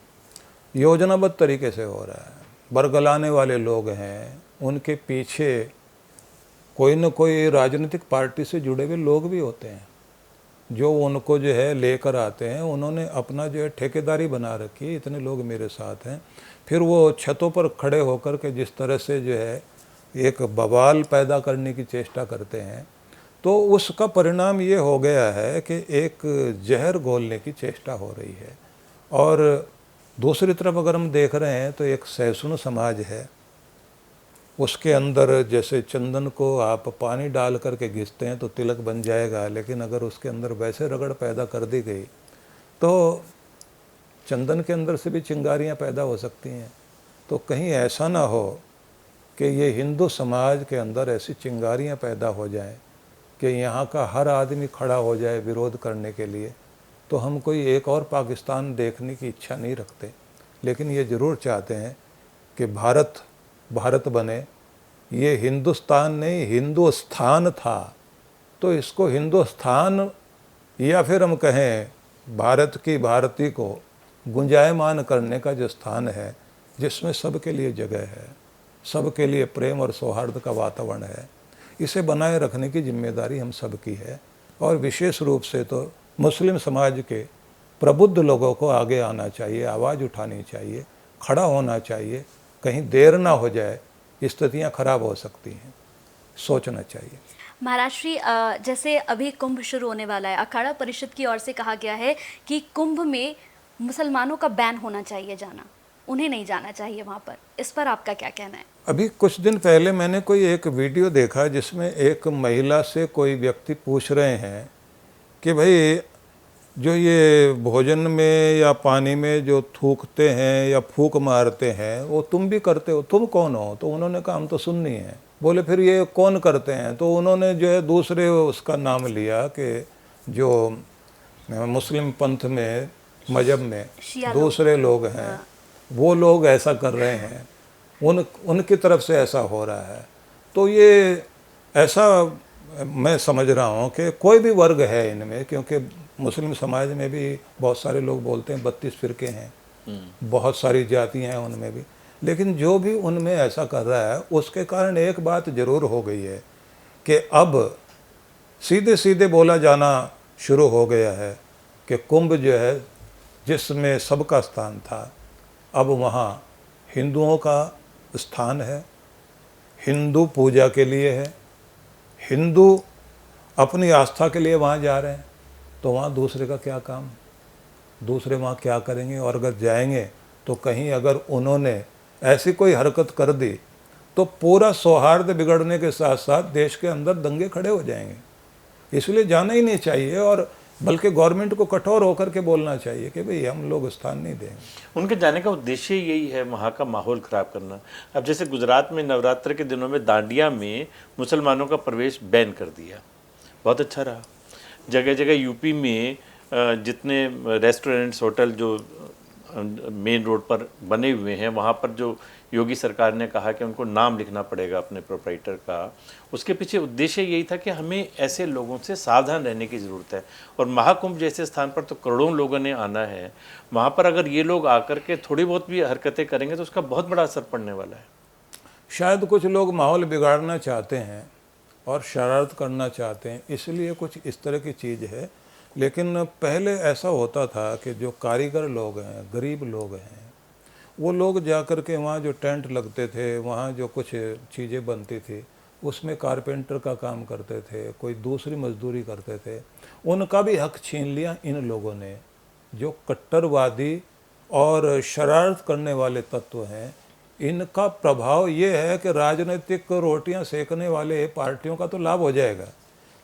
योजनाबद्ध तरीके से हो रहा है। बरगलाने वाले लोग हैं, उनके पीछे कोई न कोई राजनीतिक पार्टी से जुड़े हुए लोग भी होते हैं जो उनको जो है लेकर आते हैं। उन्होंने अपना जो है ठेकेदारी बना रखी है, इतने लोग मेरे साथ हैं। फिर वो छतों पर खड़े होकर के जिस तरह से जो है एक बवाल पैदा करने की चेष्टा करते हैं, तो उसका परिणाम ये हो गया है कि एक जहर घोलने की चेष्टा हो रही है। और दूसरी तरफ अगर हम देख रहे हैं तो एक सहिष्णु समाज है, उसके अंदर जैसे चंदन को आप पानी डाल करके घिसते हैं तो तिलक बन जाएगा, लेकिन अगर उसके अंदर वैसे रगड़ पैदा कर दी गई तो चंदन के अंदर से भी चिंगारियां पैदा हो सकती हैं। तो कहीं ऐसा ना हो कि ये हिंदू समाज के अंदर ऐसी चिंगारियां पैदा हो जाएं कि यहाँ का हर आदमी खड़ा हो जाए विरोध करने के लिए। तो हम कोई एक और पाकिस्तान देखने की इच्छा नहीं रखते, लेकिन ये ज़रूर चाहते हैं कि भारत भारत बने। ये हिंदुस्तान नहीं हिंदुस्तान था, तो इसको हिंदुस्तान या फिर हम कहें भारत की भारती को गुंजायमान करने का जो स्थान है, जिसमें सबके लिए जगह है, सबके लिए प्रेम और सौहार्द का वातावरण है, इसे बनाए रखने की जिम्मेदारी हम सबकी है। और विशेष रूप से तो मुस्लिम समाज के प्रबुद्ध लोगों को आगे आना चाहिए, आवाज़ उठानी चाहिए, खड़ा होना चाहिए। कहीं देर ना हो जाए, स्थितियाँ खराब हो सकती हैं, सोचना चाहिए। महाराज श्री, जैसे अभी कुंभ शुरू होने वाला है, अखाड़ा परिषद की ओर से कहा गया है कि कुंभ में मुसलमानों का बैन होना चाहिए जाना, उन्हें नहीं जाना चाहिए वहाँ पर। इस पर आपका क्या कहना है? अभी कुछ दिन पहले मैंने कोई एक वीडियो देखा जिसमें एक महिला से कोई व्यक्ति पूछ रहे हैं कि भाई जो ये भोजन में या पानी में जो थूकते हैं या फूंक मारते हैं वो तुम भी करते हो, तुम कौन हो? तो उन्होंने कहा हम तो सुन्नी हैं। बोले फिर ये कौन करते हैं? तो उन्होंने जो है दूसरे उसका नाम लिया कि जो मुस्लिम पंथ में मजहब में दूसरे लोग हैं, वो लोग ऐसा कर रहे हैं, उनकी तरफ से ऐसा हो रहा है। तो ये ऐसा मैं समझ रहा हूँ कि कोई भी वर्ग है इनमें, क्योंकि मुस्लिम समाज में भी बहुत सारे लोग बोलते हैं 32 फ़िरके हैं, बहुत सारी जातियाँ हैं उनमें भी, लेकिन जो भी उनमें ऐसा कर रहा है उसके कारण एक बात ज़रूर हो गई है कि अब सीधे सीधे बोला जाना शुरू हो गया है कि कुंभ जो है जिसमें सबका स्थान था, अब वहाँ हिंदुओं का स्थान है, हिंदू पूजा के लिए है, हिंदू अपनी आस्था के लिए वहाँ जा रहे हैं, तो वहाँ दूसरे का क्या काम, दूसरे वहाँ क्या करेंगे। और अगर जाएंगे तो कहीं अगर उन्होंने ऐसी कोई हरकत कर दी तो पूरा सौहार्द बिगड़ने के साथ साथ देश के अंदर दंगे खड़े हो जाएंगे। इसलिए जाना ही नहीं चाहिए, और बल्कि गवर्नमेंट को कठोर होकर के बोलना चाहिए कि भाई हम लोग स्थान नहीं देंगे। उनके जाने का उद्देश्य यही है, वहाँ का माहौल ख़राब करना। अब जैसे गुजरात में नवरात्र के दिनों में दांडिया में मुसलमानों का प्रवेश बैन कर दिया, बहुत अच्छा रहा। जगह जगह यूपी में जितने रेस्टोरेंट्स, होटल जो मेन रोड पर बने हुए हैं, वहाँ पर जो योगी सरकार ने कहा कि उनको नाम लिखना पड़ेगा अपने प्रोप्राइटर का, उसके पीछे उद्देश्य यही था कि हमें ऐसे लोगों से सावधान रहने की ज़रूरत है। और महाकुंभ जैसे स्थान पर तो करोड़ों लोगों ने आना है, वहाँ पर अगर ये लोग आकर के थोड़ी बहुत भी हरकतें करेंगे तो उसका बहुत बड़ा असर पड़ने वाला है। शायद कुछ लोग माहौल बिगाड़ना चाहते हैं और शरारत करना चाहते हैं, इसलिए कुछ इस तरह की चीज़ है। लेकिन पहले ऐसा होता था कि जो कारीगर लोग हैं, गरीब लोग हैं, वो लोग जा कर के वहाँ जो टेंट लगते थे, वहाँ जो कुछ चीज़ें बनती थी, उसमें कारपेंटर का काम करते थे, कोई दूसरी मजदूरी करते थे। उनका भी हक छीन लिया इन लोगों ने। जो कट्टरवादी और शरारत करने वाले तत्व हैं, इनका प्रभाव ये है कि राजनीतिक रोटियां सेकने वाले पार्टियों का तो लाभ हो जाएगा,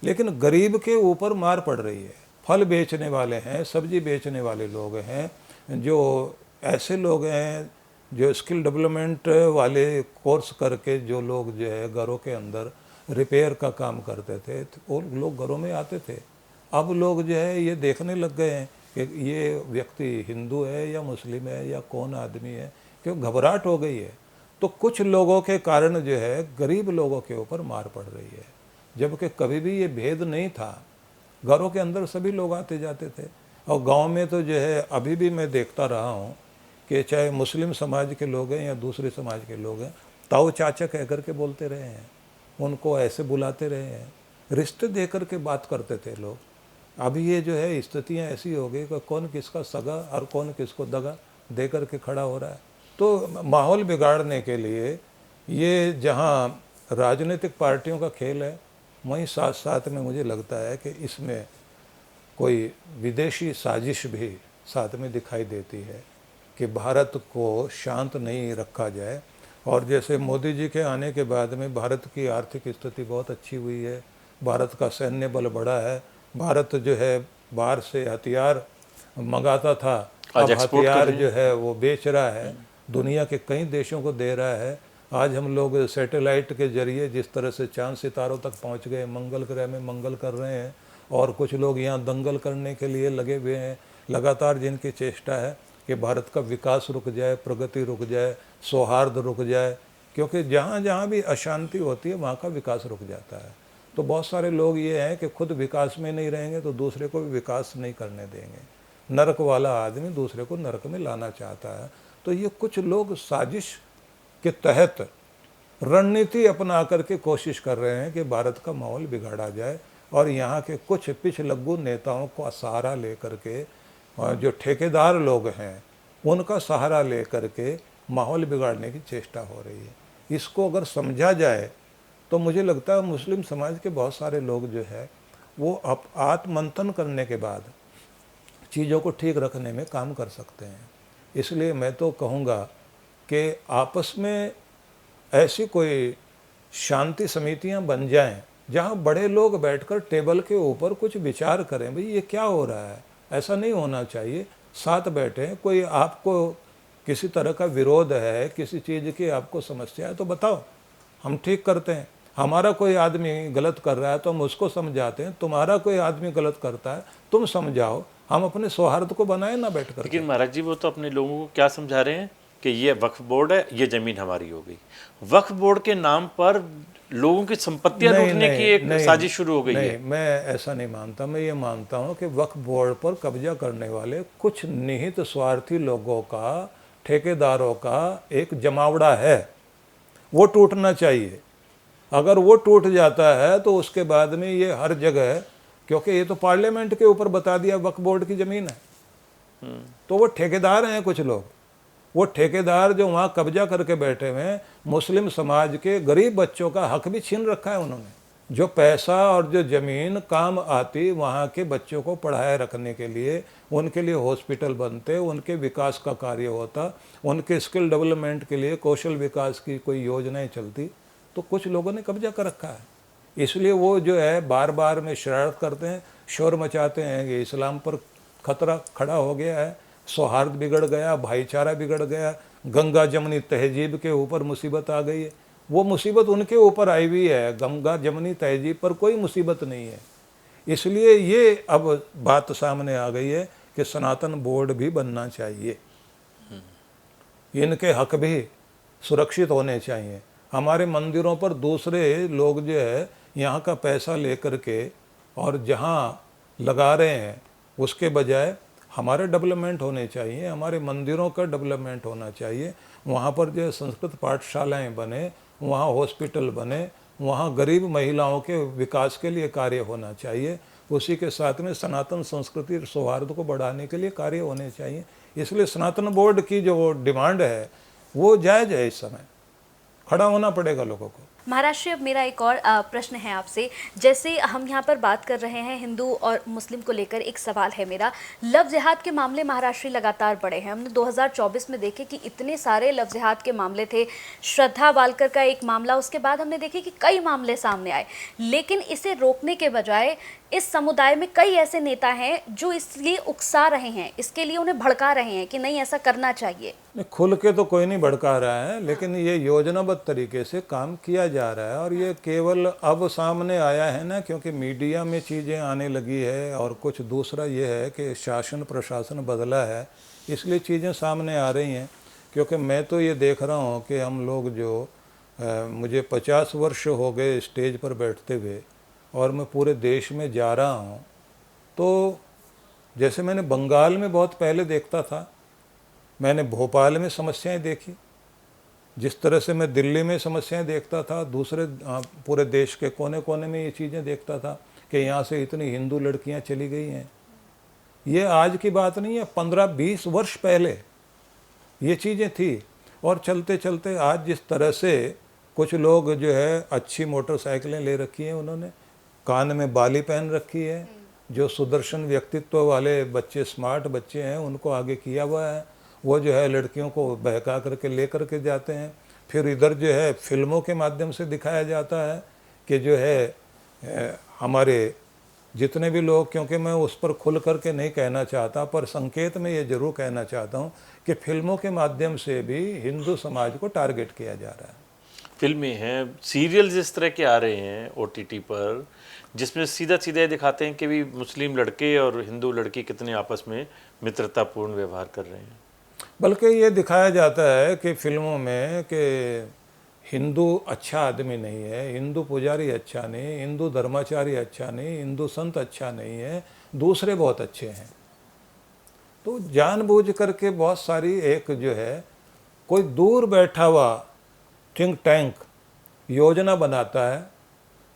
लेकिन गरीब के ऊपर मार पड़ रही है। फल बेचने वाले हैं, सब्जी बेचने वाले लोग हैं, जो ऐसे लोग हैं जो स्किल डेवलपमेंट वाले कोर्स करके जो लोग जो है घरों के अंदर रिपेयर का काम करते थे, वो लोग घरों में आते थे। अब लोग जो है ये देखने लग गए हैं कि ये व्यक्ति हिंदू है या मुस्लिम है या कौन आदमी है, क्यों घबराहट हो गई है। तो कुछ लोगों के कारण जो है गरीब लोगों के ऊपर मार पड़ रही है, जबकि कभी भी ये भेद नहीं था। घरों के अंदर सभी लोग आते जाते थे। और गांव में तो जो है अभी भी मैं देखता रहा हूँ कि चाहे मुस्लिम समाज के लोग हैं या दूसरे समाज के लोग हैं, ताऊ चाचा कह कर के बोलते रहे हैं, उनको ऐसे बुलाते रहे हैं, रिश्ते दे कर के बात करते थे लोग। अभी ये जो है स्थितियाँ ऐसी हो गई कि कौन किसका सगा और कौन किसको दगा दे कर के खड़ा हो रहा है। तो माहौल बिगाड़ने के लिए ये जहाँ राजनीतिक पार्टियों का खेल है, वहीं साथ साथ में मुझे लगता है कि इसमें कोई विदेशी साजिश भी साथ में दिखाई देती है कि भारत को शांत नहीं रखा जाए। और जैसे मोदी जी के आने के बाद में भारत की आर्थिक स्थिति बहुत अच्छी हुई है, भारत का सैन्य बल बढ़ा है, भारत जो है बाहर से हथियार मंगाता था, अब हथियार जो है वो बेच रहा है, दुनिया के कई देशों को दे रहा है। आज हम लोग सैटेलाइट के जरिए जिस तरह से चांद सितारों तक पहुंच गए, मंगल ग्रह में मंगल कर रहे हैं, और कुछ लोग यहाँ दंगल करने के लिए लगे हुए हैं। लगातार जिनकी चेष्टा है कि भारत का विकास रुक जाए, प्रगति रुक जाए, सौहार्द रुक जाए, क्योंकि जहाँ जहाँ भी अशांति होती है वहाँ का विकास रुक जाता है। तो बहुत सारे लोग ये हैं कि खुद विकास में नहीं रहेंगे तो दूसरे को भी विकास नहीं करने देंगे। नरक वाला आदमी दूसरे को नरक में लाना चाहता है। तो ये कुछ लोग साजिश के तहत रणनीति अपना करके कोशिश कर रहे हैं कि भारत का माहौल बिगाड़ा जाए, और यहाँ के कुछ पिछलग्गू नेताओं का सहारा लेकर के, और जो ठेकेदार लोग हैं उनका सहारा लेकर के माहौल बिगाड़ने की चेष्टा हो रही है। इसको अगर समझा जाए तो मुझे लगता है मुस्लिम समाज के बहुत सारे लोग जो है वो आत्ममंथन करने के बाद चीज़ों को ठीक रखने में काम कर सकते हैं। इसलिए मैं तो कहूँगा कि आपस में ऐसी कोई शांति समितियाँ बन जाएं जहाँ बड़े लोग बैठकर टेबल के ऊपर कुछ विचार करें, भाई ये क्या हो रहा है, ऐसा नहीं होना चाहिए। साथ बैठें, कोई आपको किसी तरह का विरोध है, किसी चीज़ की आपको समस्या है तो बताओ, हम ठीक करते हैं। हमारा कोई आदमी गलत कर रहा है तो हम उसको समझाते हैं, तुम्हारा कोई आदमी गलत करता है तुम समझाओ, हम अपने सौहार्द को बनाए ना बैठ कर। लेकिन महाराज जी वो तो अपने लोगों को क्या समझा रहे हैं कि ये वक्फ बोर्ड है, ये ज़मीन हमारी हो गई। वक्फ बोर्ड के नाम पर लोगों की संपत्तियां लूटने की एक साजिश शुरू हो गई है। मैं ऐसा नहीं मानता। मैं ये मानता हूँ कि वक्फ बोर्ड पर कब्जा करने वाले कुछ निहित स्वार्थी लोगों का, ठेकेदारों का एक जमावड़ा है, वो टूटना चाहिए। अगर वो टूट जाता है तो उसके बाद में ये हर जगह, क्योंकि ये तो पार्लियामेंट के ऊपर बता दिया वक्फ बोर्ड की ज़मीन है, तो वो ठेकेदार हैं कुछ लोग, वो ठेकेदार जो वहाँ कब्जा करके बैठे हुए हैं, मुस्लिम समाज के गरीब बच्चों का हक भी छीन रखा है उन्होंने। जो पैसा और जो ज़मीन काम आती वहाँ के बच्चों को पढ़ाए रखने के लिए, उनके लिए हॉस्पिटल बनते, उनके विकास का कार्य होता, उनके स्किल डेवलपमेंट के लिए कौशल विकास की कोई योजनाएं चलती, तो कुछ लोगों ने कब्जा कर रखा है। इसलिए वो जो है बार बार में शरारत करते हैं, शोर मचाते हैं कि इस्लाम पर खतरा खड़ा हो गया है, सौहार्द बिगड़ गया, भाईचारा बिगड़ गया, गंगा जमनी तहजीब के ऊपर मुसीबत आ गई है। वो मुसीबत उनके ऊपर आई हुई है, गंगा जमनी तहजीब पर कोई मुसीबत नहीं है। इसलिए ये अब बात सामने आ गई है कि सनातन बोर्ड भी बनना चाहिए, इनके हक भी सुरक्षित होने चाहिए। हमारे मंदिरों पर दूसरे लोग जो है यहाँ का पैसा लेकर के और जहाँ लगा रहे हैं उसके बजाय हमारे डेवलपमेंट होने चाहिए, हमारे मंदिरों का डेवलपमेंट होना चाहिए। वहाँ पर जो संस्कृत पाठशालाएं बने, वहाँ हॉस्पिटल बने, वहाँ गरीब महिलाओं के विकास के लिए कार्य होना चाहिए। उसी के साथ में सनातन संस्कृति और सौहार्द को बढ़ाने के लिए कार्य होने चाहिए। इसलिए सनातन बोर्ड की जो डिमांड है वो जायज़ है, इस समय खड़ा होना पड़ेगा लोगों को। महाराज श्री, अब मेरा एक और प्रश्न है आपसे। जैसे हम यहाँ पर बात कर रहे हैं हिंदू और मुस्लिम को लेकर, एक सवाल है मेरा। लव जिहाद के मामले महाराज श्री लगातार बढ़े हैं। हमने 2024 में देखे कि इतने सारे लव जिहाद के मामले थे। श्रद्धा वालकर का एक मामला, उसके बाद हमने देखे कि कई मामले सामने आए, लेकिन इसे रोकने के बजाय इस समुदाय में कई ऐसे नेता हैं जो इसलिए उकसा रहे हैं, इसके लिए उन्हें भड़का रहे हैं कि नहीं ऐसा करना चाहिए। खुल के तो कोई नहीं भड़का रहा है, लेकिन ये योजनाबद्ध तरीके से काम किया जा रहा है। और ये केवल अब सामने आया है ना, क्योंकि मीडिया में चीज़ें आने लगी है, और कुछ दूसरा ये है कि शासन प्रशासन बदला है, इसलिए चीज़ें सामने आ रही हैं। क्योंकि मैं तो ये देख रहा हूँ कि हम लोग जो मुझे 50 वर्ष हो गए स्टेज पर बैठते हुए, और मैं पूरे देश में जा रहा हूँ, तो जैसे मैंने बंगाल में बहुत पहले देखता था, मैंने भोपाल में समस्याएं देखी, जिस तरह से मैं दिल्ली में समस्याएं देखता था, दूसरे पूरे देश के कोने कोने में ये चीज़ें देखता था कि यहाँ से इतनी हिंदू लड़कियाँ चली गई हैं। ये आज की बात नहीं है, 15-20 वर्ष पहले ये चीज़ें थी। और चलते चलते आज जिस तरह से कुछ लोग जो है अच्छी मोटरसाइकिलें ले रखी हैं, उन्होंने कान में बाली पहन रखी है, जो सुदर्शन व्यक्तित्व वाले बच्चे, स्मार्ट बच्चे हैं, उनको आगे किया हुआ है। वो जो है लड़कियों को बहका करके ले करके जाते हैं। फिर इधर जो है फिल्मों के माध्यम से दिखाया जाता है कि जो है हमारे जितने भी लोग, क्योंकि मैं उस पर खुल करके नहीं कहना चाहता, पर संकेत में ये ज़रूर कहना चाहता हूँ कि फिल्मों के माध्यम से भी हिंदू समाज को टारगेट किया जा रहा है। फिल्में हैं, सीरियल्स इस तरह के आ रहे हैं OTT पर, जिसमें सीधा सीधा दिखाते हैं कि भी मुस्लिम लड़के और हिंदू लड़की कितने आपस में मित्रतापूर्ण व्यवहार कर रहे हैं। बल्कि ये दिखाया जाता है कि फिल्मों में कि हिंदू अच्छा आदमी नहीं है, हिंदू पुजारी अच्छा नहीं, हिंदू धर्माचारी अच्छा नहीं, हिंदू संत अच्छा नहीं है, दूसरे बहुत अच्छे हैं। तो जानबूझ करके बहुत सारी एक जो है कोई दूर बैठा हुआ थिंक टैंक योजना बनाता है,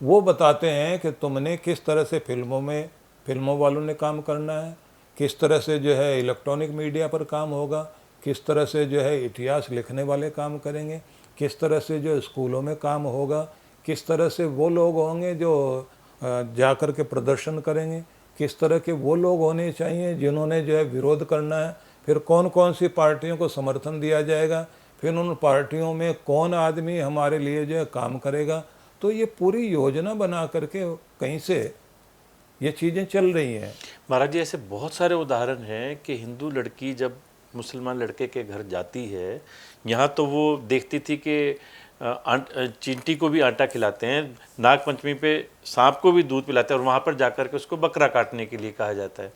वो बताते हैं कि तुमने किस तरह से फिल्मों वालों ने काम करना है, किस तरह से जो है इलेक्ट्रॉनिक मीडिया पर काम होगा, किस तरह से जो है इतिहास लिखने वाले काम करेंगे, किस तरह से जो स्कूलों में काम होगा, किस तरह से वो लोग होंगे जो जा कर के प्रदर्शन करेंगे, किस तरह के वो लोग होने चाहिए जिन्होंने जो है विरोध करना है, फिर कौन कौन सी पार्टियों को समर्थन दिया जाएगा, फिर उन पार्टियों में कौन आदमी हमारे लिए जो है काम करेगा। तो ये पूरी योजना बना करके कहीं से ये चीज़ें चल रही हैं। महाराज जी, ऐसे बहुत सारे उदाहरण हैं कि हिंदू लड़की जब मुसलमान लड़के के घर जाती है, यहाँ तो वो देखती थी कि चींटी को भी आटा खिलाते हैं, नाग पंचमी पे सांप को भी दूध पिलाते हैं, और वहाँ पर जाकर के उसको बकरा काटने के लिए कहा जाता है।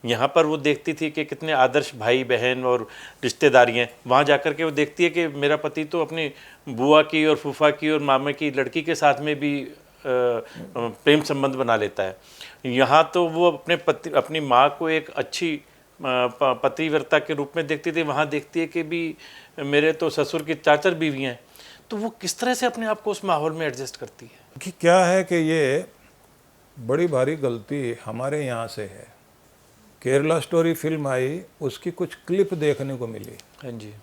यहाँ पर वो देखती थी कि कितने आदर्श भाई बहन और रिश्तेदारी हैं, वहाँ जाकर के वो देखती है कि मेरा पति तो अपनी बुआ की और फूफा की और मामा की लड़की के साथ में भी प्रेम संबंध बना लेता है। यहाँ तो वो अपनी माँ को एक अच्छी पतिव्रता के रूप में देखती थी, वहाँ देखती है कि भी मेरे तो ससुर की 4 बीवी हैं। तो वो किस तरह से अपने आप को उस माहौल में एडजस्ट करती है? कि क्या है कि ये बड़ी भारी गलती हमारे यहाँ से है। केरला स्टोरी फिल्म आई, उसकी कुछ क्लिप देखने को मिली। हाँ जी।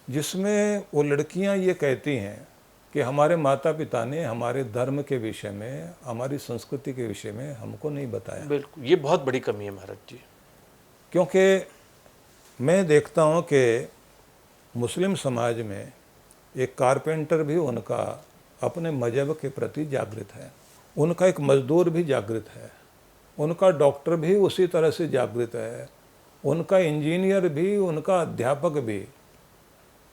जिसमें वो लड़कियां ये कहती हैं कि हमारे माता पिता ने हमारे धर्म के विषय में, हमारी संस्कृति के विषय में हमको नहीं बताया। बिल्कुल, ये बहुत बड़ी कमी है महाराज जी। क्योंकि मैं देखता हूँ कि मुस्लिम समाज में एक कारपेंटर भी उनका अपने मजहब के प्रति जागृत है, उनका एक मजदूर भी जागृत है, उनका डॉक्टर भी उसी तरह से जागृत है, उनका इंजीनियर भी, उनका अध्यापक भी।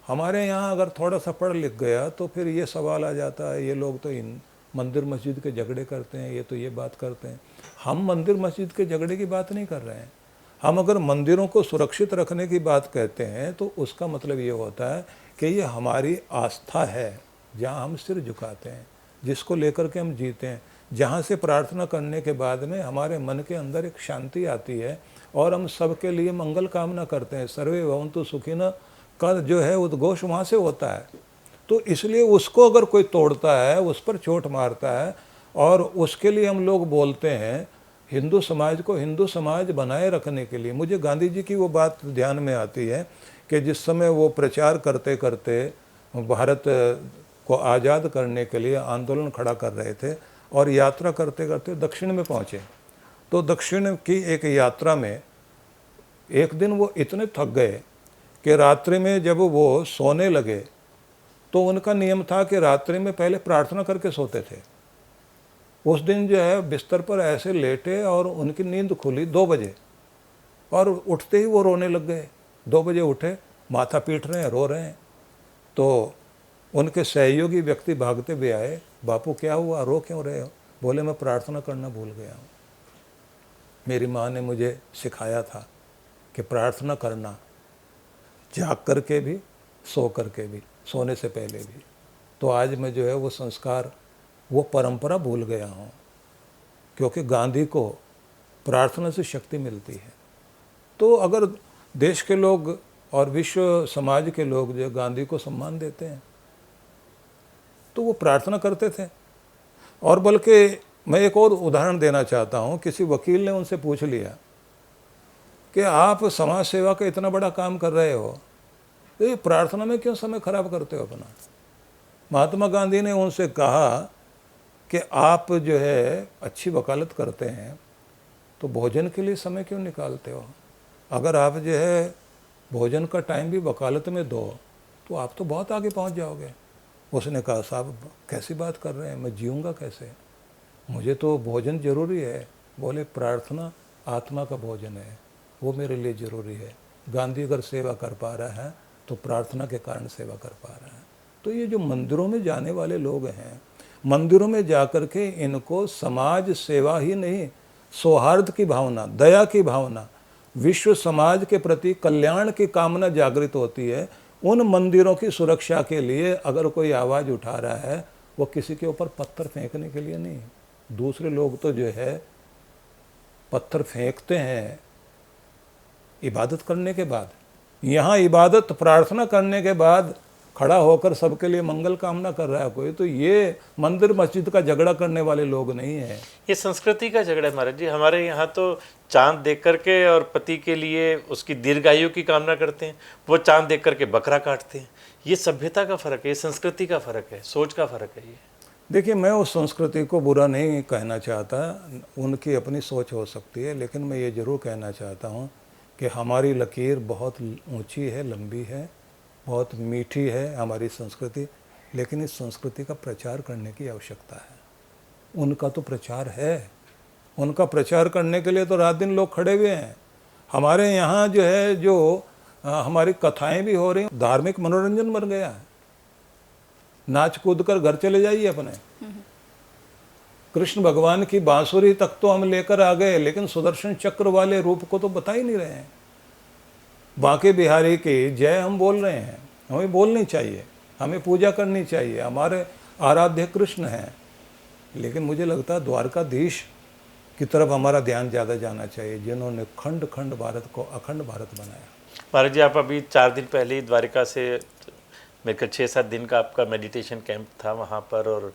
हमारे यहाँ अगर थोड़ा सा पढ़ लिख गया तो फिर ये सवाल आ जाता है, ये लोग तो इन मंदिर मस्जिद के झगड़े करते हैं, ये तो ये बात करते हैं। हम मंदिर मस्जिद के झगड़े की बात नहीं कर रहे हैं। हम अगर मंदिरों को सुरक्षित रखने की बात कहते हैं तो उसका मतलब ये होता है कि ये हमारी आस्था है, जहाँ हम सिर झुकाते हैं, जिसको लेकर के हम जीते हैं, जहाँ से प्रार्थना करने के बाद में हमारे मन के अंदर एक शांति आती है और हम सबके लिए मंगल कामना करते हैं। सर्वे भवन्तु सुखिनः का जो है उद्घोष वहाँ से होता है। तो इसलिए उसको अगर कोई तोड़ता है, उस पर चोट मारता है और उसके लिए हम लोग बोलते हैं हिंदू समाज को हिंदू समाज बनाए रखने के लिए। मुझे गांधी जी की वो बात ध्यान में आती है कि जिस समय वो प्रचार करते करते भारत को आज़ाद करने के लिए आंदोलन खड़ा कर रहे थे और यात्रा करते करते दक्षिण में पहुँचे, तो दक्षिण की एक यात्रा में एक दिन वो इतने थक गए कि रात्रि में जब वो सोने लगे तो उनका नियम था कि रात्रि में पहले प्रार्थना करके सोते थे। उस दिन जो है बिस्तर पर ऐसे लेटे और उनकी नींद खुली 2 बजे और उठते ही वो रोने लग गए। 2 बजे उठे, माथा पीट रहे हैं, रो रहे हैं। तो उनके सहयोगी व्यक्ति भागते हुए आए, बापू क्या हुआ, रो क्यों रहे हो? बोले मैं प्रार्थना करना भूल गया हूँ। मेरी माँ ने मुझे सिखाया था कि प्रार्थना करना जाग करके भी, सो करके भी, सोने से पहले भी। तो आज मैं जो है वो संस्कार, वो परंपरा भूल गया हूँ, क्योंकि गांधी को प्रार्थना से शक्ति मिलती है। तो अगर देश के लोग और विश्व समाज के लोग जो गांधी को सम्मान देते हैं तो वो प्रार्थना करते थे। और बल्कि मैं एक और उदाहरण देना चाहता हूँ। किसी वकील ने उनसे पूछ लिया कि आप समाज सेवा का इतना बड़ा काम कर रहे हो, तो ये प्रार्थना में क्यों समय खराब करते हो अपना? महात्मा गांधी ने उनसे कहा कि आप जो है अच्छी वकालत करते हैं तो भोजन के लिए समय क्यों निकालते हो? अगर आप जो है भोजन का टाइम भी वकालत में दो तो आप तो बहुत आगे पहुंच जाओगे। उसने कहा साहब कैसी बात कर रहे हैं, मैं जीऊँगा कैसे, मुझे तो भोजन ज़रूरी है। बोले प्रार्थना आत्मा का भोजन है, वो मेरे लिए ज़रूरी है। गांधी अगर सेवा कर पा रहा है तो प्रार्थना के कारण सेवा कर पा रहा है। तो ये जो मंदिरों में जाने वाले लोग हैं, मंदिरों में जाकर के इनको समाज सेवा ही नहीं, सौहार्द की भावना, दया की भावना, विश्व समाज के प्रति कल्याण की कामना जागृत होती है। उन मंदिरों की सुरक्षा के लिए अगर कोई आवाज़ उठा रहा है, वो किसी के ऊपर पत्थर फेंकने के लिए नहीं। दूसरे लोग तो जो है पत्थर फेंकते हैं इबादत करने के बाद। यहाँ इबादत प्रार्थना करने के बाद खड़ा होकर सबके लिए मंगल कामना कर रहा है कोई, तो ये मंदिर मस्जिद का झगड़ा करने वाले लोग नहीं हैं। ये संस्कृति का झगड़ा है महाराज जी। हमारे यहाँ तो चांद देख करके और पति के लिए उसकी दीर्घायु की कामना करते हैं, वो चांद देख करके बकरा काटते हैं। ये सभ्यता का फ़र्क है, ये संस्कृति का फ़र्क है, सोच का फ़र्क है। ये देखिए, मैं उस संस्कृति को बुरा नहीं कहना चाहता, उनकी अपनी सोच हो सकती है, लेकिन मैं ये ज़रूर कहना चाहता हूँ कि हमारी लकीर बहुत ऊंची है, लंबी है, बहुत मीठी है हमारी संस्कृति, लेकिन इस संस्कृति का प्रचार करने की आवश्यकता है। उनका तो प्रचार है, उनका प्रचार करने के लिए तो रात दिन लोग खड़े हुए हैं। हमारे यहाँ जो है जो हमारी कथाएं भी हो रही हैं, धार्मिक मनोरंजन बन गया है। नाच कूद कर घर चले जाइए अपने। कृष्ण भगवान की बांसुरी तक तो हम लेकर आ गए, लेकिन सुदर्शन चक्र वाले रूप को तो बता ही नहीं रहे हैं। बांके बिहारी की जय हम बोल रहे हैं, हमें बोलनी चाहिए, हमें पूजा करनी चाहिए, हमारे आराध्य कृष्ण हैं, लेकिन मुझे लगता है द्वारकाधीश की तरफ हमारा ध्यान ज़्यादा जाना चाहिए, जिन्होंने खंड खंड भारत को अखंड भारत बनाया। महाराज जी, आप अभी 4 दिन पहले ही द्वारिका से मेरे ख्याल 6-7 दिन का आपका मेडिटेशन कैंप था वहाँ पर, और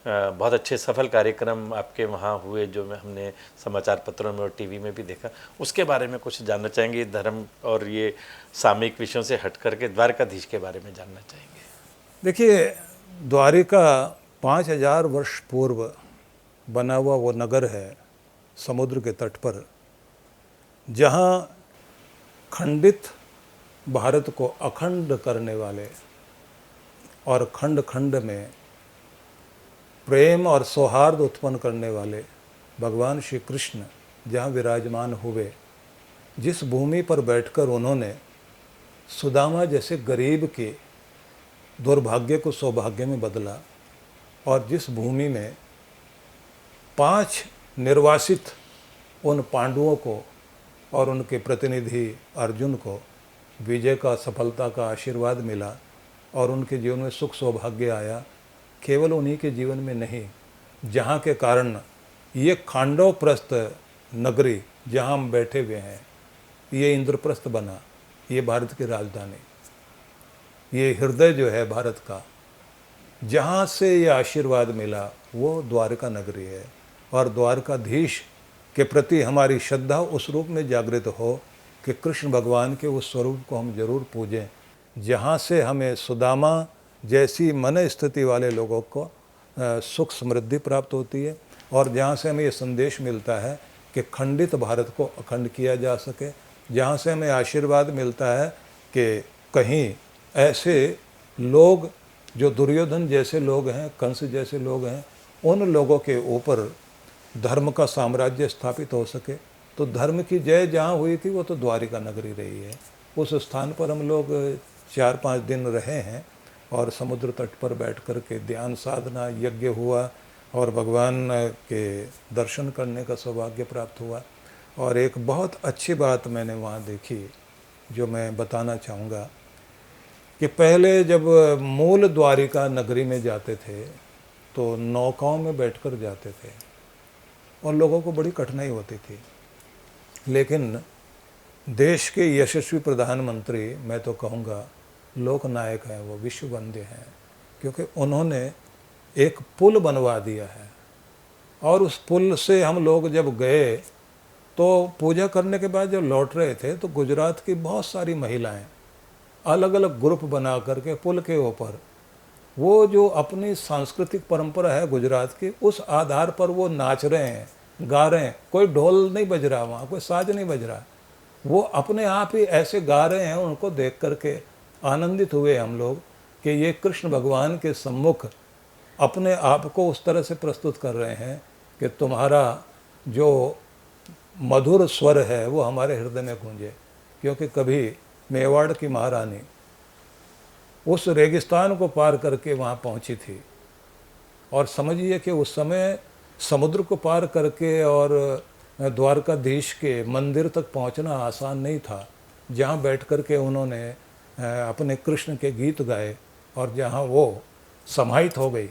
बहुत अच्छे सफल कार्यक्रम आपके वहाँ हुए जो हमने समाचार पत्रों में और टीवी में भी देखा। उसके बारे में कुछ जानना चाहेंगे, धर्म और ये सामयिक विषयों से हट करके द्वारकाधीश के बारे में जानना चाहेंगे। देखिए, द्वारिका 5000 वर्ष पूर्व बना हुआ वो नगर है समुद्र के तट पर, जहाँ खंडित भारत को अखंड करने वाले और खंड खंड में प्रेम और सौहार्द उत्पन्न करने वाले भगवान श्री कृष्ण जहाँ विराजमान हुए, जिस भूमि पर बैठकर उन्होंने सुदामा जैसे गरीब के दुर्भाग्य को सौभाग्य में बदला, और जिस भूमि में 5 निर्वासित उन पांडवों को और उनके प्रतिनिधि अर्जुन को विजय का, सफलता का आशीर्वाद मिला और उनके जीवन में सुख सौभाग्य आया, केवल उन्हीं के जीवन में नहीं, जहाँ के कारण ये खांडवप्रस्थ नगरी जहाँ हम बैठे हुए हैं, ये इंद्रप्रस्थ बना, ये भारत की राजधानी, ये हृदय जो है भारत का, जहाँ से ये आशीर्वाद मिला वो द्वारका नगरी है। और द्वारकाधीश के प्रति हमारी श्रद्धा उस रूप में जागृत हो कि कृष्ण भगवान के उस स्वरूप को हम जरूर पूजें, जहाँ से हमें सुदामा जैसी मन स्थिति वाले लोगों को सुख समृद्धि प्राप्त होती है, और जहाँ से हमें ये संदेश मिलता है कि खंडित भारत को अखंड किया जा सके, जहाँ से हमें आशीर्वाद मिलता है कि कहीं ऐसे लोग जो दुर्योधन जैसे लोग हैं, कंस जैसे लोग हैं, उन लोगों के ऊपर धर्म का साम्राज्य स्थापित हो सके। तो धर्म की जय जहाँ हुई थी वो तो द्वारिका नगरी रही है। उस स्थान पर हम लोग 4-5 दिन रहे हैं और समुद्र तट पर बैठ कर के ध्यान साधना, यज्ञ हुआ और भगवान के दर्शन करने का सौभाग्य प्राप्त हुआ। और एक बहुत अच्छी बात मैंने वहाँ देखी जो मैं बताना चाहूँगा कि पहले जब मूल द्वारिका नगरी में जाते थे तो नौकाओं में बैठकर जाते थे और लोगों को बड़ी कठिनाई होती थी, लेकिन देश के यशस्वी प्रधानमंत्री, मैं तो कहूँगा लोकनायक हैं, वो विश्व वंद्य हैं, क्योंकि उन्होंने एक पुल बनवा दिया है। और उस पुल से हम लोग जब गए तो पूजा करने के बाद जब लौट रहे थे तो गुजरात की बहुत सारी महिलाएं अलग अलग ग्रुप बना करके पुल के ऊपर वो जो अपनी सांस्कृतिक परंपरा है गुजरात की, उस आधार पर वो नाच रहे हैं, गा रहे हैं। कोई ढोल नहीं बज रहा, वहाँ कोई साज नहीं बज रहा, वो अपने आप ही ऐसे गा रहे हैं। उनको देख करके आनंदित हुए हम लोग कि ये कृष्ण भगवान के सम्मुख अपने आप को उस तरह से प्रस्तुत कर रहे हैं कि तुम्हारा जो मधुर स्वर है वो हमारे हृदय में गूंजे। क्योंकि कभी मेवाड़ की महारानी उस रेगिस्तान को पार करके वहाँ पहुँची थी, और समझिए कि उस समय समुद्र को पार करके और द्वारकाधीश के मंदिर तक पहुँचना आसान नहीं था, जहाँ बैठ कर के उन्होंने अपने कृष्ण के गीत गाए और जहाँ वो समाहित हो गई।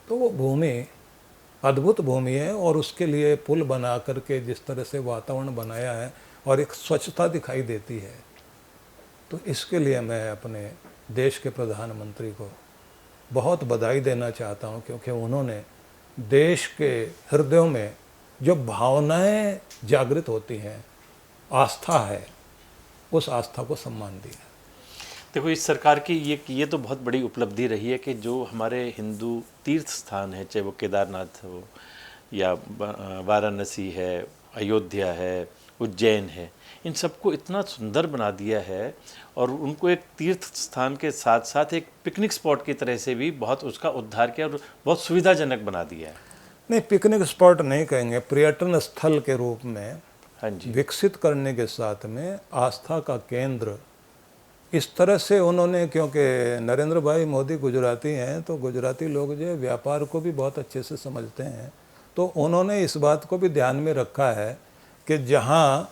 तो वो भूमि अद्भुत भूमि है, और उसके लिए पुल बना करके जिस तरह से वातावरण बनाया है और एक स्वच्छता दिखाई देती है, तो इसके लिए मैं अपने देश के प्रधानमंत्री को बहुत बधाई देना चाहता हूँ, क्योंकि उन्होंने देश के हृदयों में जो भावनाएं जागृत होती हैं, आस्था है, उस आस्था को सम्मान दिया। देखो, इस सरकार की ये तो बहुत बड़ी उपलब्धि रही है कि जो हमारे हिंदू तीर्थ स्थान है, चाहे वो केदारनाथ हो या वाराणसी है, अयोध्या है, उज्जैन है, इन सबको इतना सुंदर बना दिया है और उनको एक तीर्थ स्थान के साथ साथ एक पिकनिक स्पॉट की तरह से भी बहुत उसका उद्धार किया और बहुत सुविधाजनक बना दिया है। नहीं, पिकनिक स्पॉट नहीं कहेंगे, पर्यटन स्थल के रूप में हाँ जी, विकसित करने के साथ में आस्था का केंद्र इस तरह से उन्होंने, क्योंकि नरेंद्र भाई मोदी गुजराती हैं, तो गुजराती लोग जो व्यापार को भी बहुत अच्छे से समझते हैं, तो उन्होंने इस बात को भी ध्यान में रखा है कि जहाँ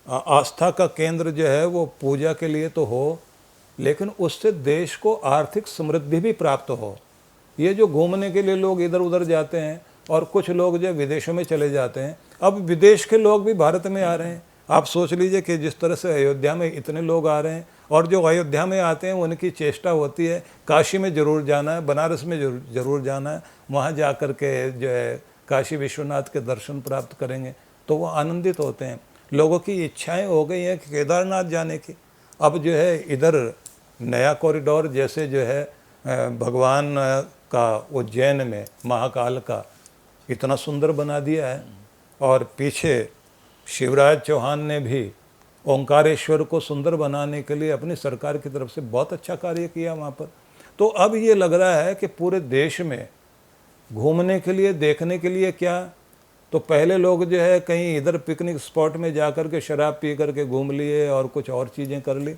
आस्था का केंद्र जो है वो पूजा के लिए तो हो, लेकिन उससे देश को आर्थिक समृद्धि भी प्राप्त हो। ये जो घूमने के लिए लोग इधर उधर जाते हैं और कुछ लोग जो विदेशों में चले जाते हैं, अब विदेश के लोग भी भारत में आ रहे हैं, आप सोच लीजिए कि जिस तरह से अयोध्या में इतने लोग आ रहे हैं, और जो अयोध्या में आते हैं उनकी चेष्टा होती है काशी में ज़रूर जाना है, बनारस में ज़रूर जाना है, वहाँ जा कर के जो है काशी विश्वनाथ के दर्शन प्राप्त करेंगे, तो वो आनंदित होते हैं। लोगों की इच्छाएं हो गई हैं कि केदारनाथ जाने की। अब जो है इधर नया कॉरिडोर, जैसे जो है भगवान का उज्जैन में महाकाल का इतना सुंदर बना दिया है, और पीछे शिवराज चौहान ने भी ओंकारेश्वर को सुंदर बनाने के लिए अपनी सरकार की तरफ से बहुत अच्छा कार्य किया वहाँ पर। तो अब ये लग रहा है कि पूरे देश में घूमने के लिए, देखने के लिए क्या, तो पहले लोग जो है कहीं इधर पिकनिक स्पॉट में जा कर के शराब पी करके घूम लिए और कुछ और चीज़ें कर ली।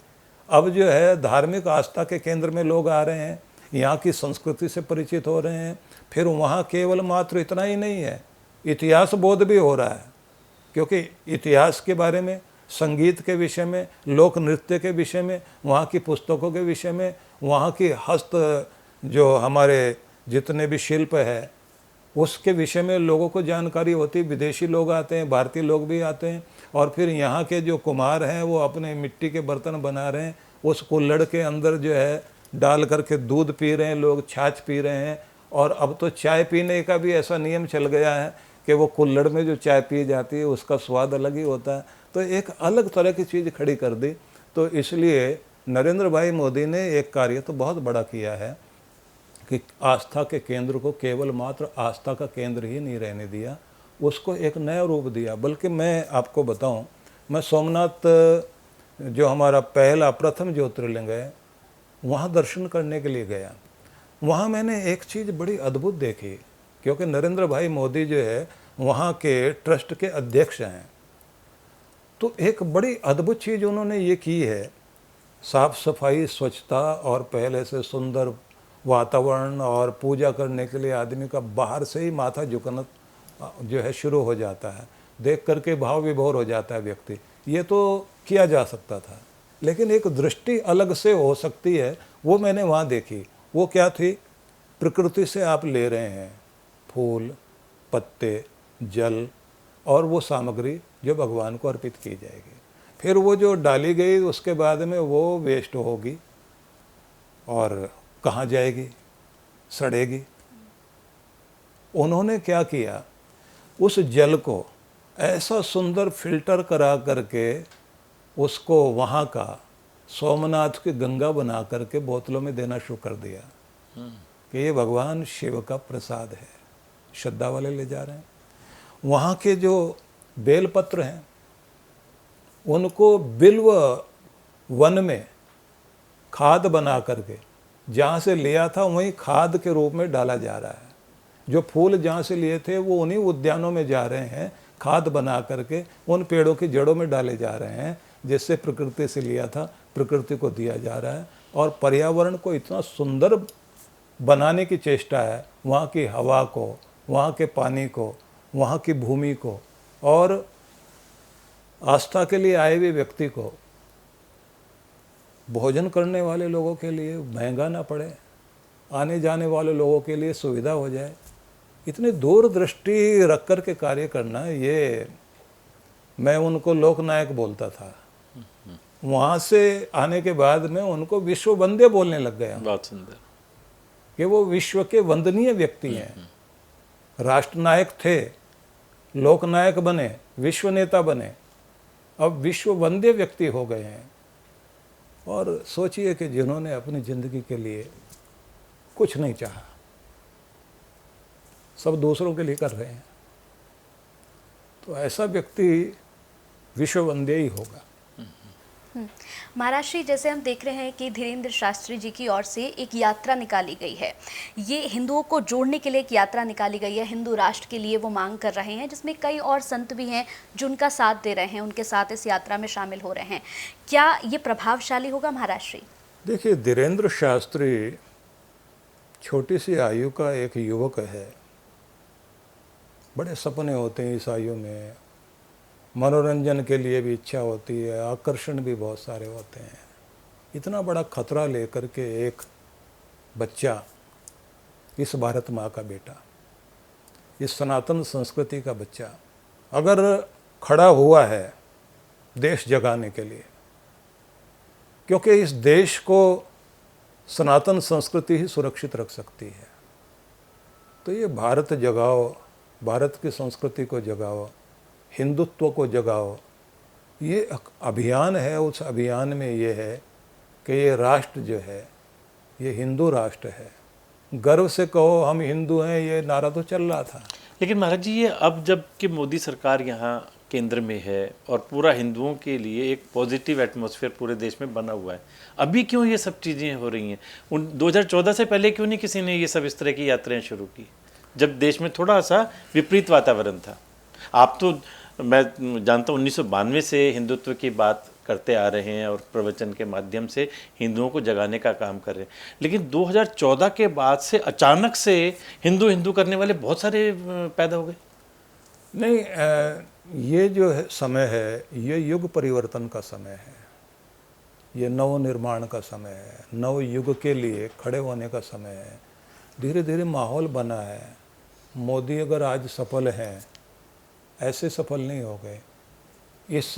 अब जो है धार्मिक आस्था के केंद्र में लोग आ रहे हैं, यहाँ की संस्कृति से परिचित हो रहे हैं। फिर वहाँ केवल मात्र इतना ही नहीं है, इतिहास बोध भी हो रहा है, क्योंकि इतिहास के बारे में, संगीत के विषय में, लोक नृत्य के विषय में, वहाँ की पुस्तकों के विषय में, वहाँ की हस्त जो हमारे जितने भी शिल्प है उसके विषय में लोगों को जानकारी होती है। विदेशी लोग आते हैं, भारतीय लोग भी आते हैं, और फिर यहाँ के जो कुम्हार हैं वो अपने मिट्टी के बर्तन बना रहे हैं, उस कुल्हड़ के अंदर जो है डाल करके दूध पी रहे हैं लोग, छाछ पी रहे हैं। और अब तो चाय पीने का भी ऐसा नियम चल गया है कि वो कुल्हड़ में जो चाय पी जाती है उसका स्वाद अलग ही होता है। तो एक अलग तरह की चीज़ खड़ी कर दी। तो इसलिए नरेंद्र भाई मोदी ने एक कार्य तो बहुत बड़ा किया है कि आस्था के केंद्र को केवल मात्र आस्था का केंद्र ही नहीं रहने दिया, उसको एक नया रूप दिया। बल्कि मैं आपको बताऊं, मैं सोमनाथ जो हमारा पहला प्रथम ज्योतिर्लिंग है वहाँ दर्शन करने के लिए गया। वहाँ मैंने एक चीज़ बड़ी अद्भुत देखी, क्योंकि नरेंद्र भाई मोदी जो है वहाँ के ट्रस्ट के अध्यक्ष हैं। तो एक बड़ी अद्भुत चीज़ उन्होंने ये की है, साफ सफाई, स्वच्छता, और पहले से सुंदर वातावरण, और पूजा करने के लिए आदमी का बाहर से ही माथा झुकना जो है शुरू हो जाता है, देख करके भाव विभोर हो जाता है व्यक्ति। ये तो किया जा सकता था, लेकिन एक दृष्टि अलग से हो सकती है, वो मैंने वहाँ देखी। वो क्या थी, प्रकृति से आप ले रहे हैं फूल, पत्ते, जल और वो सामग्री जो भगवान को अर्पित की जाएगी, फिर वो जो डाली गई उसके बाद में वो वेस्ट होगी और कहाँ जाएगी, सड़ेगी। उन्होंने क्या किया, उस जल को ऐसा सुंदर फिल्टर करा करके उसको वहाँ का सोमनाथ की गंगा बना करके बोतलों में देना शुरू कर दिया कि ये भगवान शिव का प्रसाद है, श्रद्धा वाले ले जा रहे हैं। वहाँ के जो बेलपत्र हैं उनको बिल्व वन में खाद बना करके जहाँ से लिया था वहीं खाद के रूप में डाला जा रहा है। जो फूल जहाँ से लिए थे वो उन्हीं उद्यानों में जा रहे हैं, खाद बना करके उन पेड़ों की जड़ों में डाले जा रहे हैं, जिससे प्रकृति से लिया था प्रकृति को दिया जा रहा है। और पर्यावरण को इतना सुंदर बनाने की चेष्टा है, वहाँ की हवा को, वहाँ के पानी को, वहाँ की भूमि को, और आस्था के लिए आए हुए व्यक्ति को, भोजन करने वाले लोगों के लिए महंगा ना पड़े, आने जाने वाले लोगों के लिए सुविधा हो जाए। इतनी दूरदृष्टि रख कर के कार्य करना, ये मैं उनको लोकनायक बोलता था। वहाँ से आने के बाद में उनको विश्व वंदे बोलने लग गया। बहुत सुंदर कि वो विश्व के वंदनीय व्यक्ति हैं। राष्ट्रनायक थे, लोकनायक बने, विश्व नेता बने, अब विश्व वंदे व्यक्ति हो गए हैं। और सोचिए कि जिन्होंने अपनी ज़िंदगी के लिए कुछ नहीं चाहा, सब दूसरों के लिए कर रहे हैं, तो ऐसा व्यक्ति विश्व वंदे ही होगा। महाराज श्री, जैसे हम देख रहे हैं कि धीरेन्द्र शास्त्री जी की ओर से एक यात्रा निकाली गई है, ये हिंदुओं को जोड़ने के लिए एक यात्रा निकाली गई है, हिंदू राष्ट्र के लिए वो मांग कर रहे हैं, जिसमें कई और संत भी हैं जो उनका साथ दे रहे हैं, उनके साथ इस यात्रा में शामिल हो रहे हैं। क्या ये प्रभावशाली होगा महाराज श्री? देखिए, धीरेन्द्र शास्त्री छोटी सी आयु का एक युवक है, बड़े सपने होते हैं इस आयु में, मनोरंजन के लिए भी इच्छा होती है, आकर्षण भी बहुत सारे होते हैं। इतना बड़ा खतरा लेकर के एक बच्चा, इस भारत माँ का बेटा, इस सनातन संस्कृति का बच्चा अगर खड़ा हुआ है देश जगाने के लिए, क्योंकि इस देश को सनातन संस्कृति ही सुरक्षित रख सकती है। तो ये भारत जगाओ, भारत की संस्कृति को जगाओ, हिंदुत्व को जगाओ, ये अभियान है। उस अभियान में ये है कि ये राष्ट्र जो है ये हिंदू राष्ट्र है। गर्व से कहो हम हिंदू हैं, ये नारा तो चल रहा था। लेकिन महाराज जी, ये अब जब कि मोदी सरकार यहाँ केंद्र में है और पूरा हिंदुओं के लिए एक पॉजिटिव एटमॉस्फेयर पूरे देश में बना हुआ है, अभी क्यों ये सब चीज़ें हो रही हैं? 2014 से पहले क्यों नहीं किसी ने ये सब इस तरह की यात्राएं शुरू की, जब देश में थोड़ा सा विपरीत वातावरण था? आप तो, मैं जानता हूँ, 1992 से हिंदुत्व की बात करते आ रहे हैं और प्रवचन के माध्यम से हिंदुओं को जगाने का काम कर रहे हैं, लेकिन 2014 के बाद से अचानक से हिंदू हिंदू करने वाले बहुत सारे पैदा हो गए। नहीं, ये जो है समय है, ये युग परिवर्तन का समय है, ये नव निर्माण का समय है, नव युग के लिए खड़े होने का समय है। धीरे धीरे माहौल बना है। मोदी अगर आज सफल हैं, ऐसे सफल नहीं हो गए। इस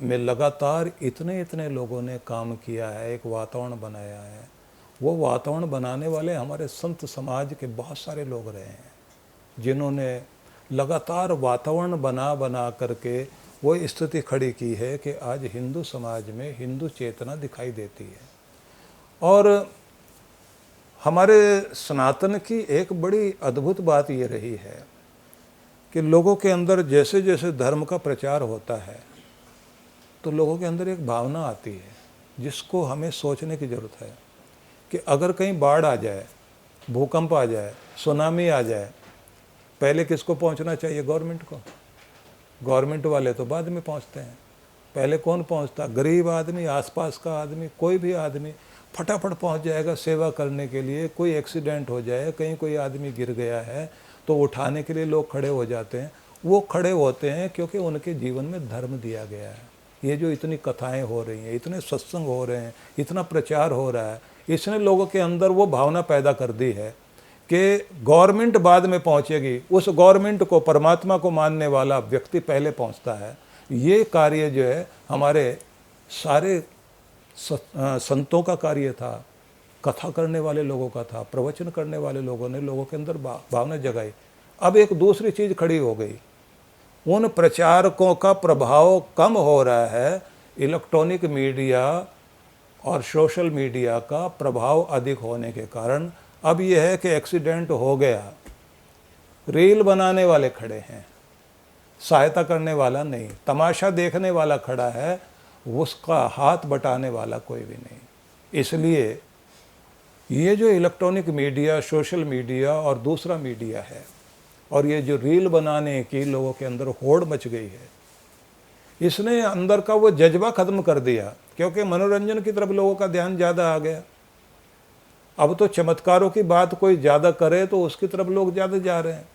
में लगातार इतने लोगों ने काम किया है, एक वातावरण बनाया है। वो वातावरण बनाने वाले हमारे संत समाज के बहुत सारे लोग रहे हैं, जिन्होंने लगातार वातावरण बना करके वो स्थिति खड़ी की है कि आज हिंदू समाज में हिंदू चेतना दिखाई देती है। और हमारे सनातन की एक बड़ी अद्भुत बात ये रही है कि लोगों के अंदर जैसे जैसे धर्म का प्रचार होता है तो लोगों के अंदर एक भावना आती है जिसको हमें सोचने की ज़रूरत है कि अगर कहीं बाढ़ आ जाए, भूकंप आ जाए, सुनामी आ जाए, पहले किसको पहुंचना चाहिए? गवर्नमेंट को। गवर्नमेंट वाले तो बाद में पहुंचते हैं, पहले कौन पहुंचता? गरीब आदमी, आसपास का आदमी, कोई भी आदमी फटाफट पहुंच जाएगा सेवा करने के लिए। कोई एक्सीडेंट हो जाए, कहीं कोई आदमी गिर गया है तो उठाने के लिए लोग खड़े हो जाते हैं। वो खड़े होते हैं क्योंकि उनके जीवन में धर्म दिया गया है। ये जो इतनी कथाएं हो रही हैं, इतने सत्संग हो रहे हैं, इतना प्रचार हो रहा है, इसने लोगों के अंदर वो भावना पैदा कर दी है कि गवर्नमेंट बाद में पहुंचेगी, उस गवर्नमेंट को, परमात्मा को मानने वाला व्यक्ति पहले पहुंचता है। ये कार्य जो है हमारे सारे संतों का कार्य था, कथा करने वाले लोगों का था, प्रवचन करने वाले लोगों ने लोगों के अंदर भावना जगाई। अब एक दूसरी चीज़ खड़ी हो गई, उन प्रचारकों का प्रभाव कम हो रहा है, इलेक्ट्रॉनिक मीडिया और सोशल मीडिया का प्रभाव अधिक होने के कारण अब यह है कि एक्सीडेंट हो गया, रील बनाने वाले खड़े हैं, सहायता करने वाला नहीं, तमाशा देखने वाला खड़ा है, उसका हाथ बटाने वाला कोई भी नहीं। इसलिए ये जो इलेक्ट्रॉनिक मीडिया, सोशल मीडिया और दूसरा मीडिया है, और ये जो रील बनाने की लोगों के अंदर होड़ मच गई है, इसने अंदर का वो जज्बा ख़त्म कर दिया, क्योंकि मनोरंजन की तरफ लोगों का ध्यान ज़्यादा आ गया। अब तो चमत्कारों की बात कोई ज़्यादा करे तो उसकी तरफ लोग ज़्यादा जा रहे हैं।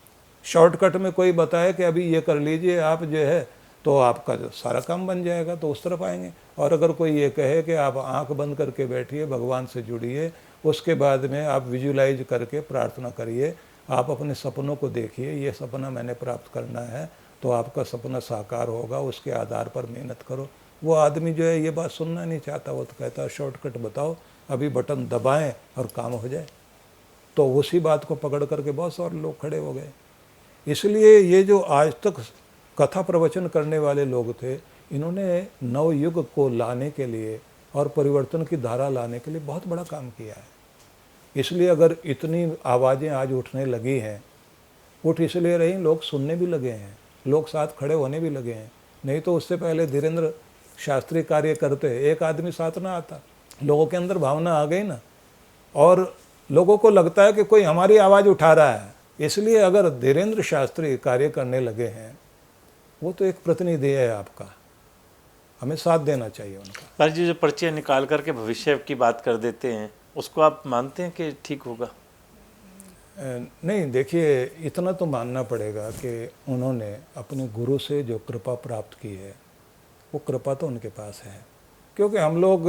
शॉर्टकट में कोई बताए कि अभी ये कर लीजिए आप, जो है तो आपका जो सारा काम बन जाएगा, तो उस तरफ आएंगे। और अगर कोई ये कहे कि आप आंख बंद करके बैठिए, भगवान से जुड़िए, उसके बाद में आप विजुलाइज करके प्रार्थना करिए, आप अपने सपनों को देखिए, ये सपना मैंने प्राप्त करना है, तो आपका सपना साकार होगा, उसके आधार पर मेहनत करो। वो आदमी जो है ये बात सुनना नहीं चाहता, वो तो कहता है शॉर्टकट बताओ, अभी बटन दबाएं और काम हो जाए। तो उसी बात को पकड़ करके बहुत सारे लोग खड़े हो गए। इसलिए ये जो आज तक कथा प्रवचन करने वाले लोग थे, इन्होंने नव युग को लाने के लिए और परिवर्तन की धारा लाने के लिए बहुत बड़ा काम किया है। इसलिए अगर इतनी आवाज़ें आज उठने लगी हैं, उठ इसलिए रही, लोग सुनने भी लगे हैं, लोग साथ खड़े होने भी लगे हैं। नहीं तो उससे पहले धीरेन्द्र शास्त्री कार्य करते, एक आदमी साथ ना आता, लोगों के अंदर भावना आ गई ना, और लोगों को लगता है कि कोई हमारी आवाज़ उठा रहा है। इसलिए अगर धीरेन्द्र शास्त्री कार्य करने लगे हैं, वो तो एक प्रतिनिधि है आपका, हमें साथ देना चाहिए उनका। महाराज जी, जो पर्चियाँ निकाल करके भविष्य की बात कर देते हैं, उसको आप मानते हैं कि ठीक होगा? नहीं, देखिए, इतना तो मानना पड़ेगा कि उन्होंने अपने गुरु से जो कृपा प्राप्त की है, वो कृपा तो उनके पास है। क्योंकि हम लोग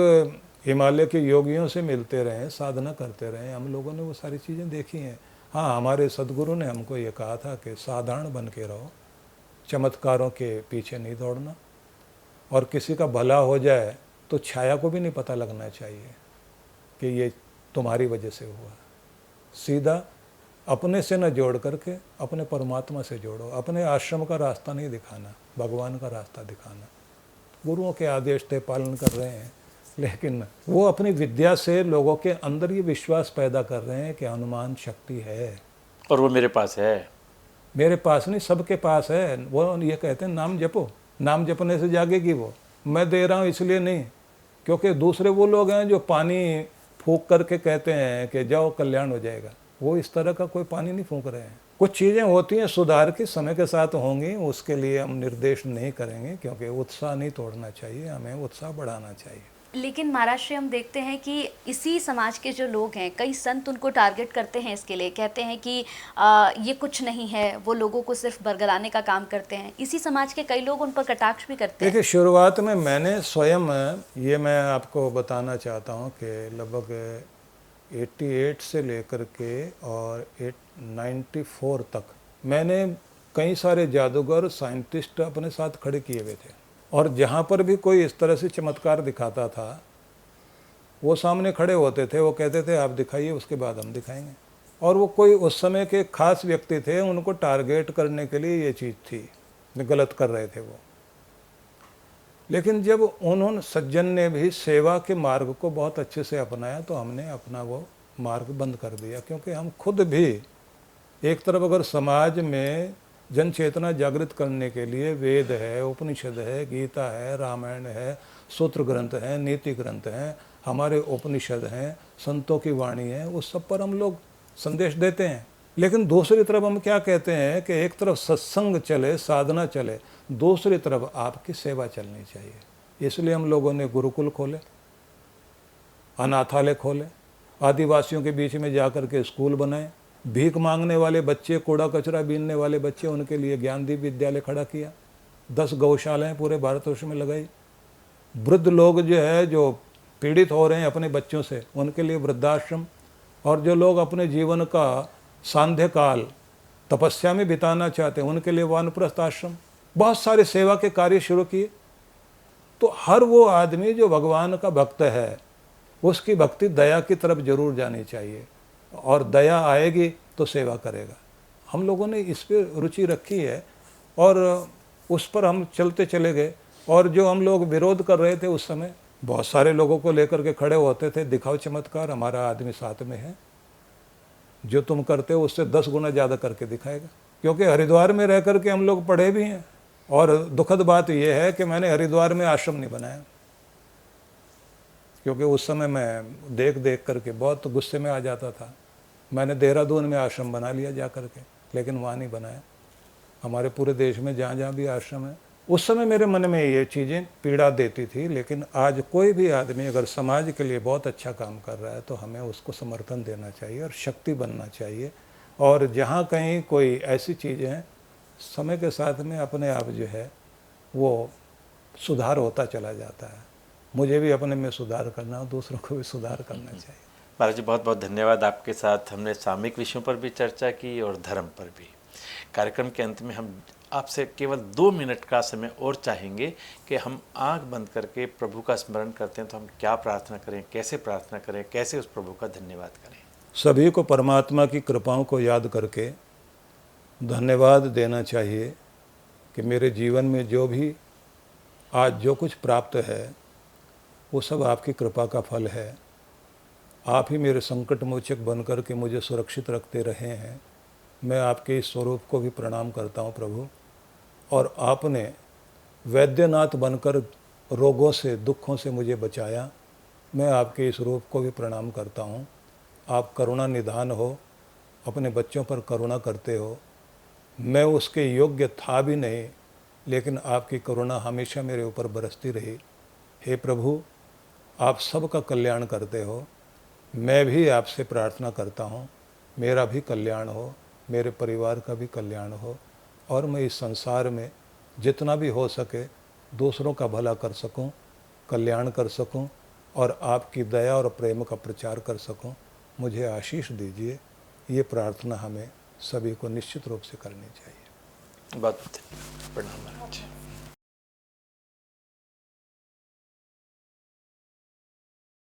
हिमालय के योगियों से मिलते रहे, साधना करते रहे, हम लोगों ने वो सारी चीज़ें देखी हैं। हाँ, हमारे सदगुरु ने हमको ये कहा था कि साधारण बन के रहो, चमत्कारों के पीछे नहीं दौड़ना। और किसी का भला हो जाए तो छाया को भी नहीं पता लगना चाहिए कि ये तुम्हारी वजह से हुआ। सीधा अपने से न जोड़ करके अपने परमात्मा से जोड़ो। अपने आश्रम का रास्ता नहीं दिखाना, भगवान का रास्ता दिखाना। गुरुओं के आदेश थे, पालन कर रहे हैं, लेकिन वो अपनी विद्या से लोगों के अंदर ये विश्वास पैदा कर रहे हैं कि हनुमान शक्ति है और वो मेरे पास है। मेरे पास नहीं, सबके पास है। वो ये कहते हैं नाम जपो, नाम जपने से जागेगी वो। मैं दे रहा हूँ इसलिए नहीं, क्योंकि दूसरे वो लोग हैं जो पानी फूंक करके कहते हैं कि जाओ कल्याण हो जाएगा। वो इस तरह का कोई पानी नहीं फूंक रहे हैं। कुछ चीज़ें होती हैं सुधार की, समय के साथ होंगी, उसके लिए हम निर्देश नहीं करेंगे, क्योंकि उत्साह नहीं तोड़ना चाहिए, हमें उत्साह बढ़ाना चाहिए। लेकिन महाराज श्री हम देखते हैं कि इसी समाज के जो लोग हैं, कई संत उनको टारगेट करते हैं इसके लिए, कहते हैं कि ये कुछ नहीं है, वो लोगों को सिर्फ बरगलाने का काम करते हैं। इसी समाज के कई लोग उन पर कटाक्ष भी करते हैं। देखिए, शुरुआत में मैंने स्वयं, ये मैं आपको बताना चाहता हूँ कि लगभग 88 से लेकर के और 94 तक मैंने कई सारे जादूगर, साइंटिस्ट अपने साथ खड़े किए हुए थे। और जहाँ पर भी कोई इस तरह से चमत्कार दिखाता था, वो सामने खड़े होते थे, वो कहते थे आप दिखाइए, उसके बाद हम दिखाएंगे। और वो कोई उस समय के खास व्यक्ति थे, उनको टारगेट करने के लिए ये चीज़ थी, गलत कर रहे थे वो। लेकिन जब उन्होंने, सज्जन ने भी सेवा के मार्ग को बहुत अच्छे से अपनाया, तो हमने अपना वो मार्ग बंद कर दिया। क्योंकि हम खुद भी एक तरफ अगर समाज में जन चेतना जागृत करने के लिए वेद है, उपनिषद है, गीता है, रामायण है, सूत्र ग्रंथ है, नीति ग्रंथ हैं, हमारे उपनिषद हैं, संतों की वाणी है, उस सब पर हम लोग संदेश देते हैं। लेकिन दूसरी तरफ हम क्या कहते हैं कि एक तरफ सत्संग चले, साधना चले, दूसरी तरफ आपकी सेवा चलनी चाहिए। इसलिए हम लोगों ने गुरुकुल खोले, अनाथालय खोले, आदिवासियों के बीच में जाकर के स्कूल बनाए, भीख मांगने वाले बच्चे, कूड़ा कचरा बीनने वाले बच्चे, उनके लिए ज्ञानदीप विद्यालय खड़ा किया, 10 गौशालाएं पूरे भारतवर्ष में लगाई। वृद्ध लोग जो है, जो पीड़ित हो रहे हैं अपने बच्चों से, उनके लिए वृद्धाश्रम, और जो लोग अपने जीवन का सांध्य काल तपस्या में बिताना चाहते हैं, उनके लिए वानप्रस्थ आश्रम। बहुत सारे सेवा के कार्य शुरू किए। तो हर वो आदमी जो भगवान का भक्त है, उसकी भक्ति दया की तरफ जरूर जानी चाहिए, और दया आएगी तो सेवा करेगा। हम लोगों ने इस पर रुचि रखी है और उस पर हम चलते चले गए। और जो हम लोग विरोध कर रहे थे उस समय, बहुत सारे लोगों को लेकर के खड़े होते थे, दिखाओ चमत्कार, हमारा आदमी साथ में है, जो तुम करते हो उससे 10 गुना ज़्यादा करके दिखाएगा। क्योंकि हरिद्वार में रह करके हम लोग पढ़े भी हैं। और दुखद बात यह है कि मैंने हरिद्वार में आश्रम नहीं बनाया, क्योंकि उस समय मैं देख देख करके बहुत गुस्से में आ जाता था। मैंने देहरादून में आश्रम बना लिया जा करके, लेकिन वहाँ नहीं बनाया। हमारे पूरे देश में जहाँ जहाँ भी आश्रम है, उस समय मेरे मन में ये चीज़ें पीड़ा देती थी। लेकिन आज कोई भी आदमी अगर समाज के लिए बहुत अच्छा काम कर रहा है, तो हमें उसको समर्थन देना चाहिए और शक्ति बनना चाहिए। और जहाँ कहीं कोई ऐसी चीज़ें हैं, समय के साथ में अपने आप जो है वो सुधार होता चला जाता है। मुझे भी अपने में सुधार करना, दूसरों को भी सुधार करना चाहिए। महाराज जी, बहुत बहुत धन्यवाद। आपके साथ हमने सामयिक विषयों पर भी चर्चा की और धर्म पर भी। कार्यक्रम के अंत में हम आपसे केवल 2 मिनट का समय और चाहेंगे कि हम आंख बंद करके प्रभु का स्मरण करते हैं तो हम क्या प्रार्थना करें, कैसे प्रार्थना करें, कैसे उस प्रभु का धन्यवाद करें। सभी को परमात्मा की कृपाओं को याद करके धन्यवाद देना चाहिए कि मेरे जीवन में जो भी आज जो कुछ प्राप्त है, वो सब आपकी कृपा का फल है। आप ही मेरे संकट मोचक बनकर के मुझे सुरक्षित रखते रहे हैं। मैं आपके इस स्वरूप को भी प्रणाम करता हूँ प्रभु। और आपने वैद्यनाथ बनकर रोगों से, दुखों से मुझे बचाया। मैं आपके इस रूप को भी प्रणाम करता हूँ। आप करुणा निधान हो, अपने बच्चों पर करुणा करते हो। मैं उसके योग्य था भी नहीं, लेकिन आपकी करुणा हमेशा मेरे ऊपर बरसती रही। हे प्रभु, आप सबका कल्याण करते हो। मैं भी आपसे प्रार्थना करता हूँ, मेरा भी कल्याण हो, मेरे परिवार का भी कल्याण हो, और मैं इस संसार में जितना भी हो सके दूसरों का भला कर सकूं, कल्याण कर सकूं, और आपकी दया और प्रेम का प्रचार कर सकूं। मुझे आशीष दीजिए। ये प्रार्थना हमें सभी को निश्चित रूप से करनी चाहिए। बहुत प्रणाम महाराज।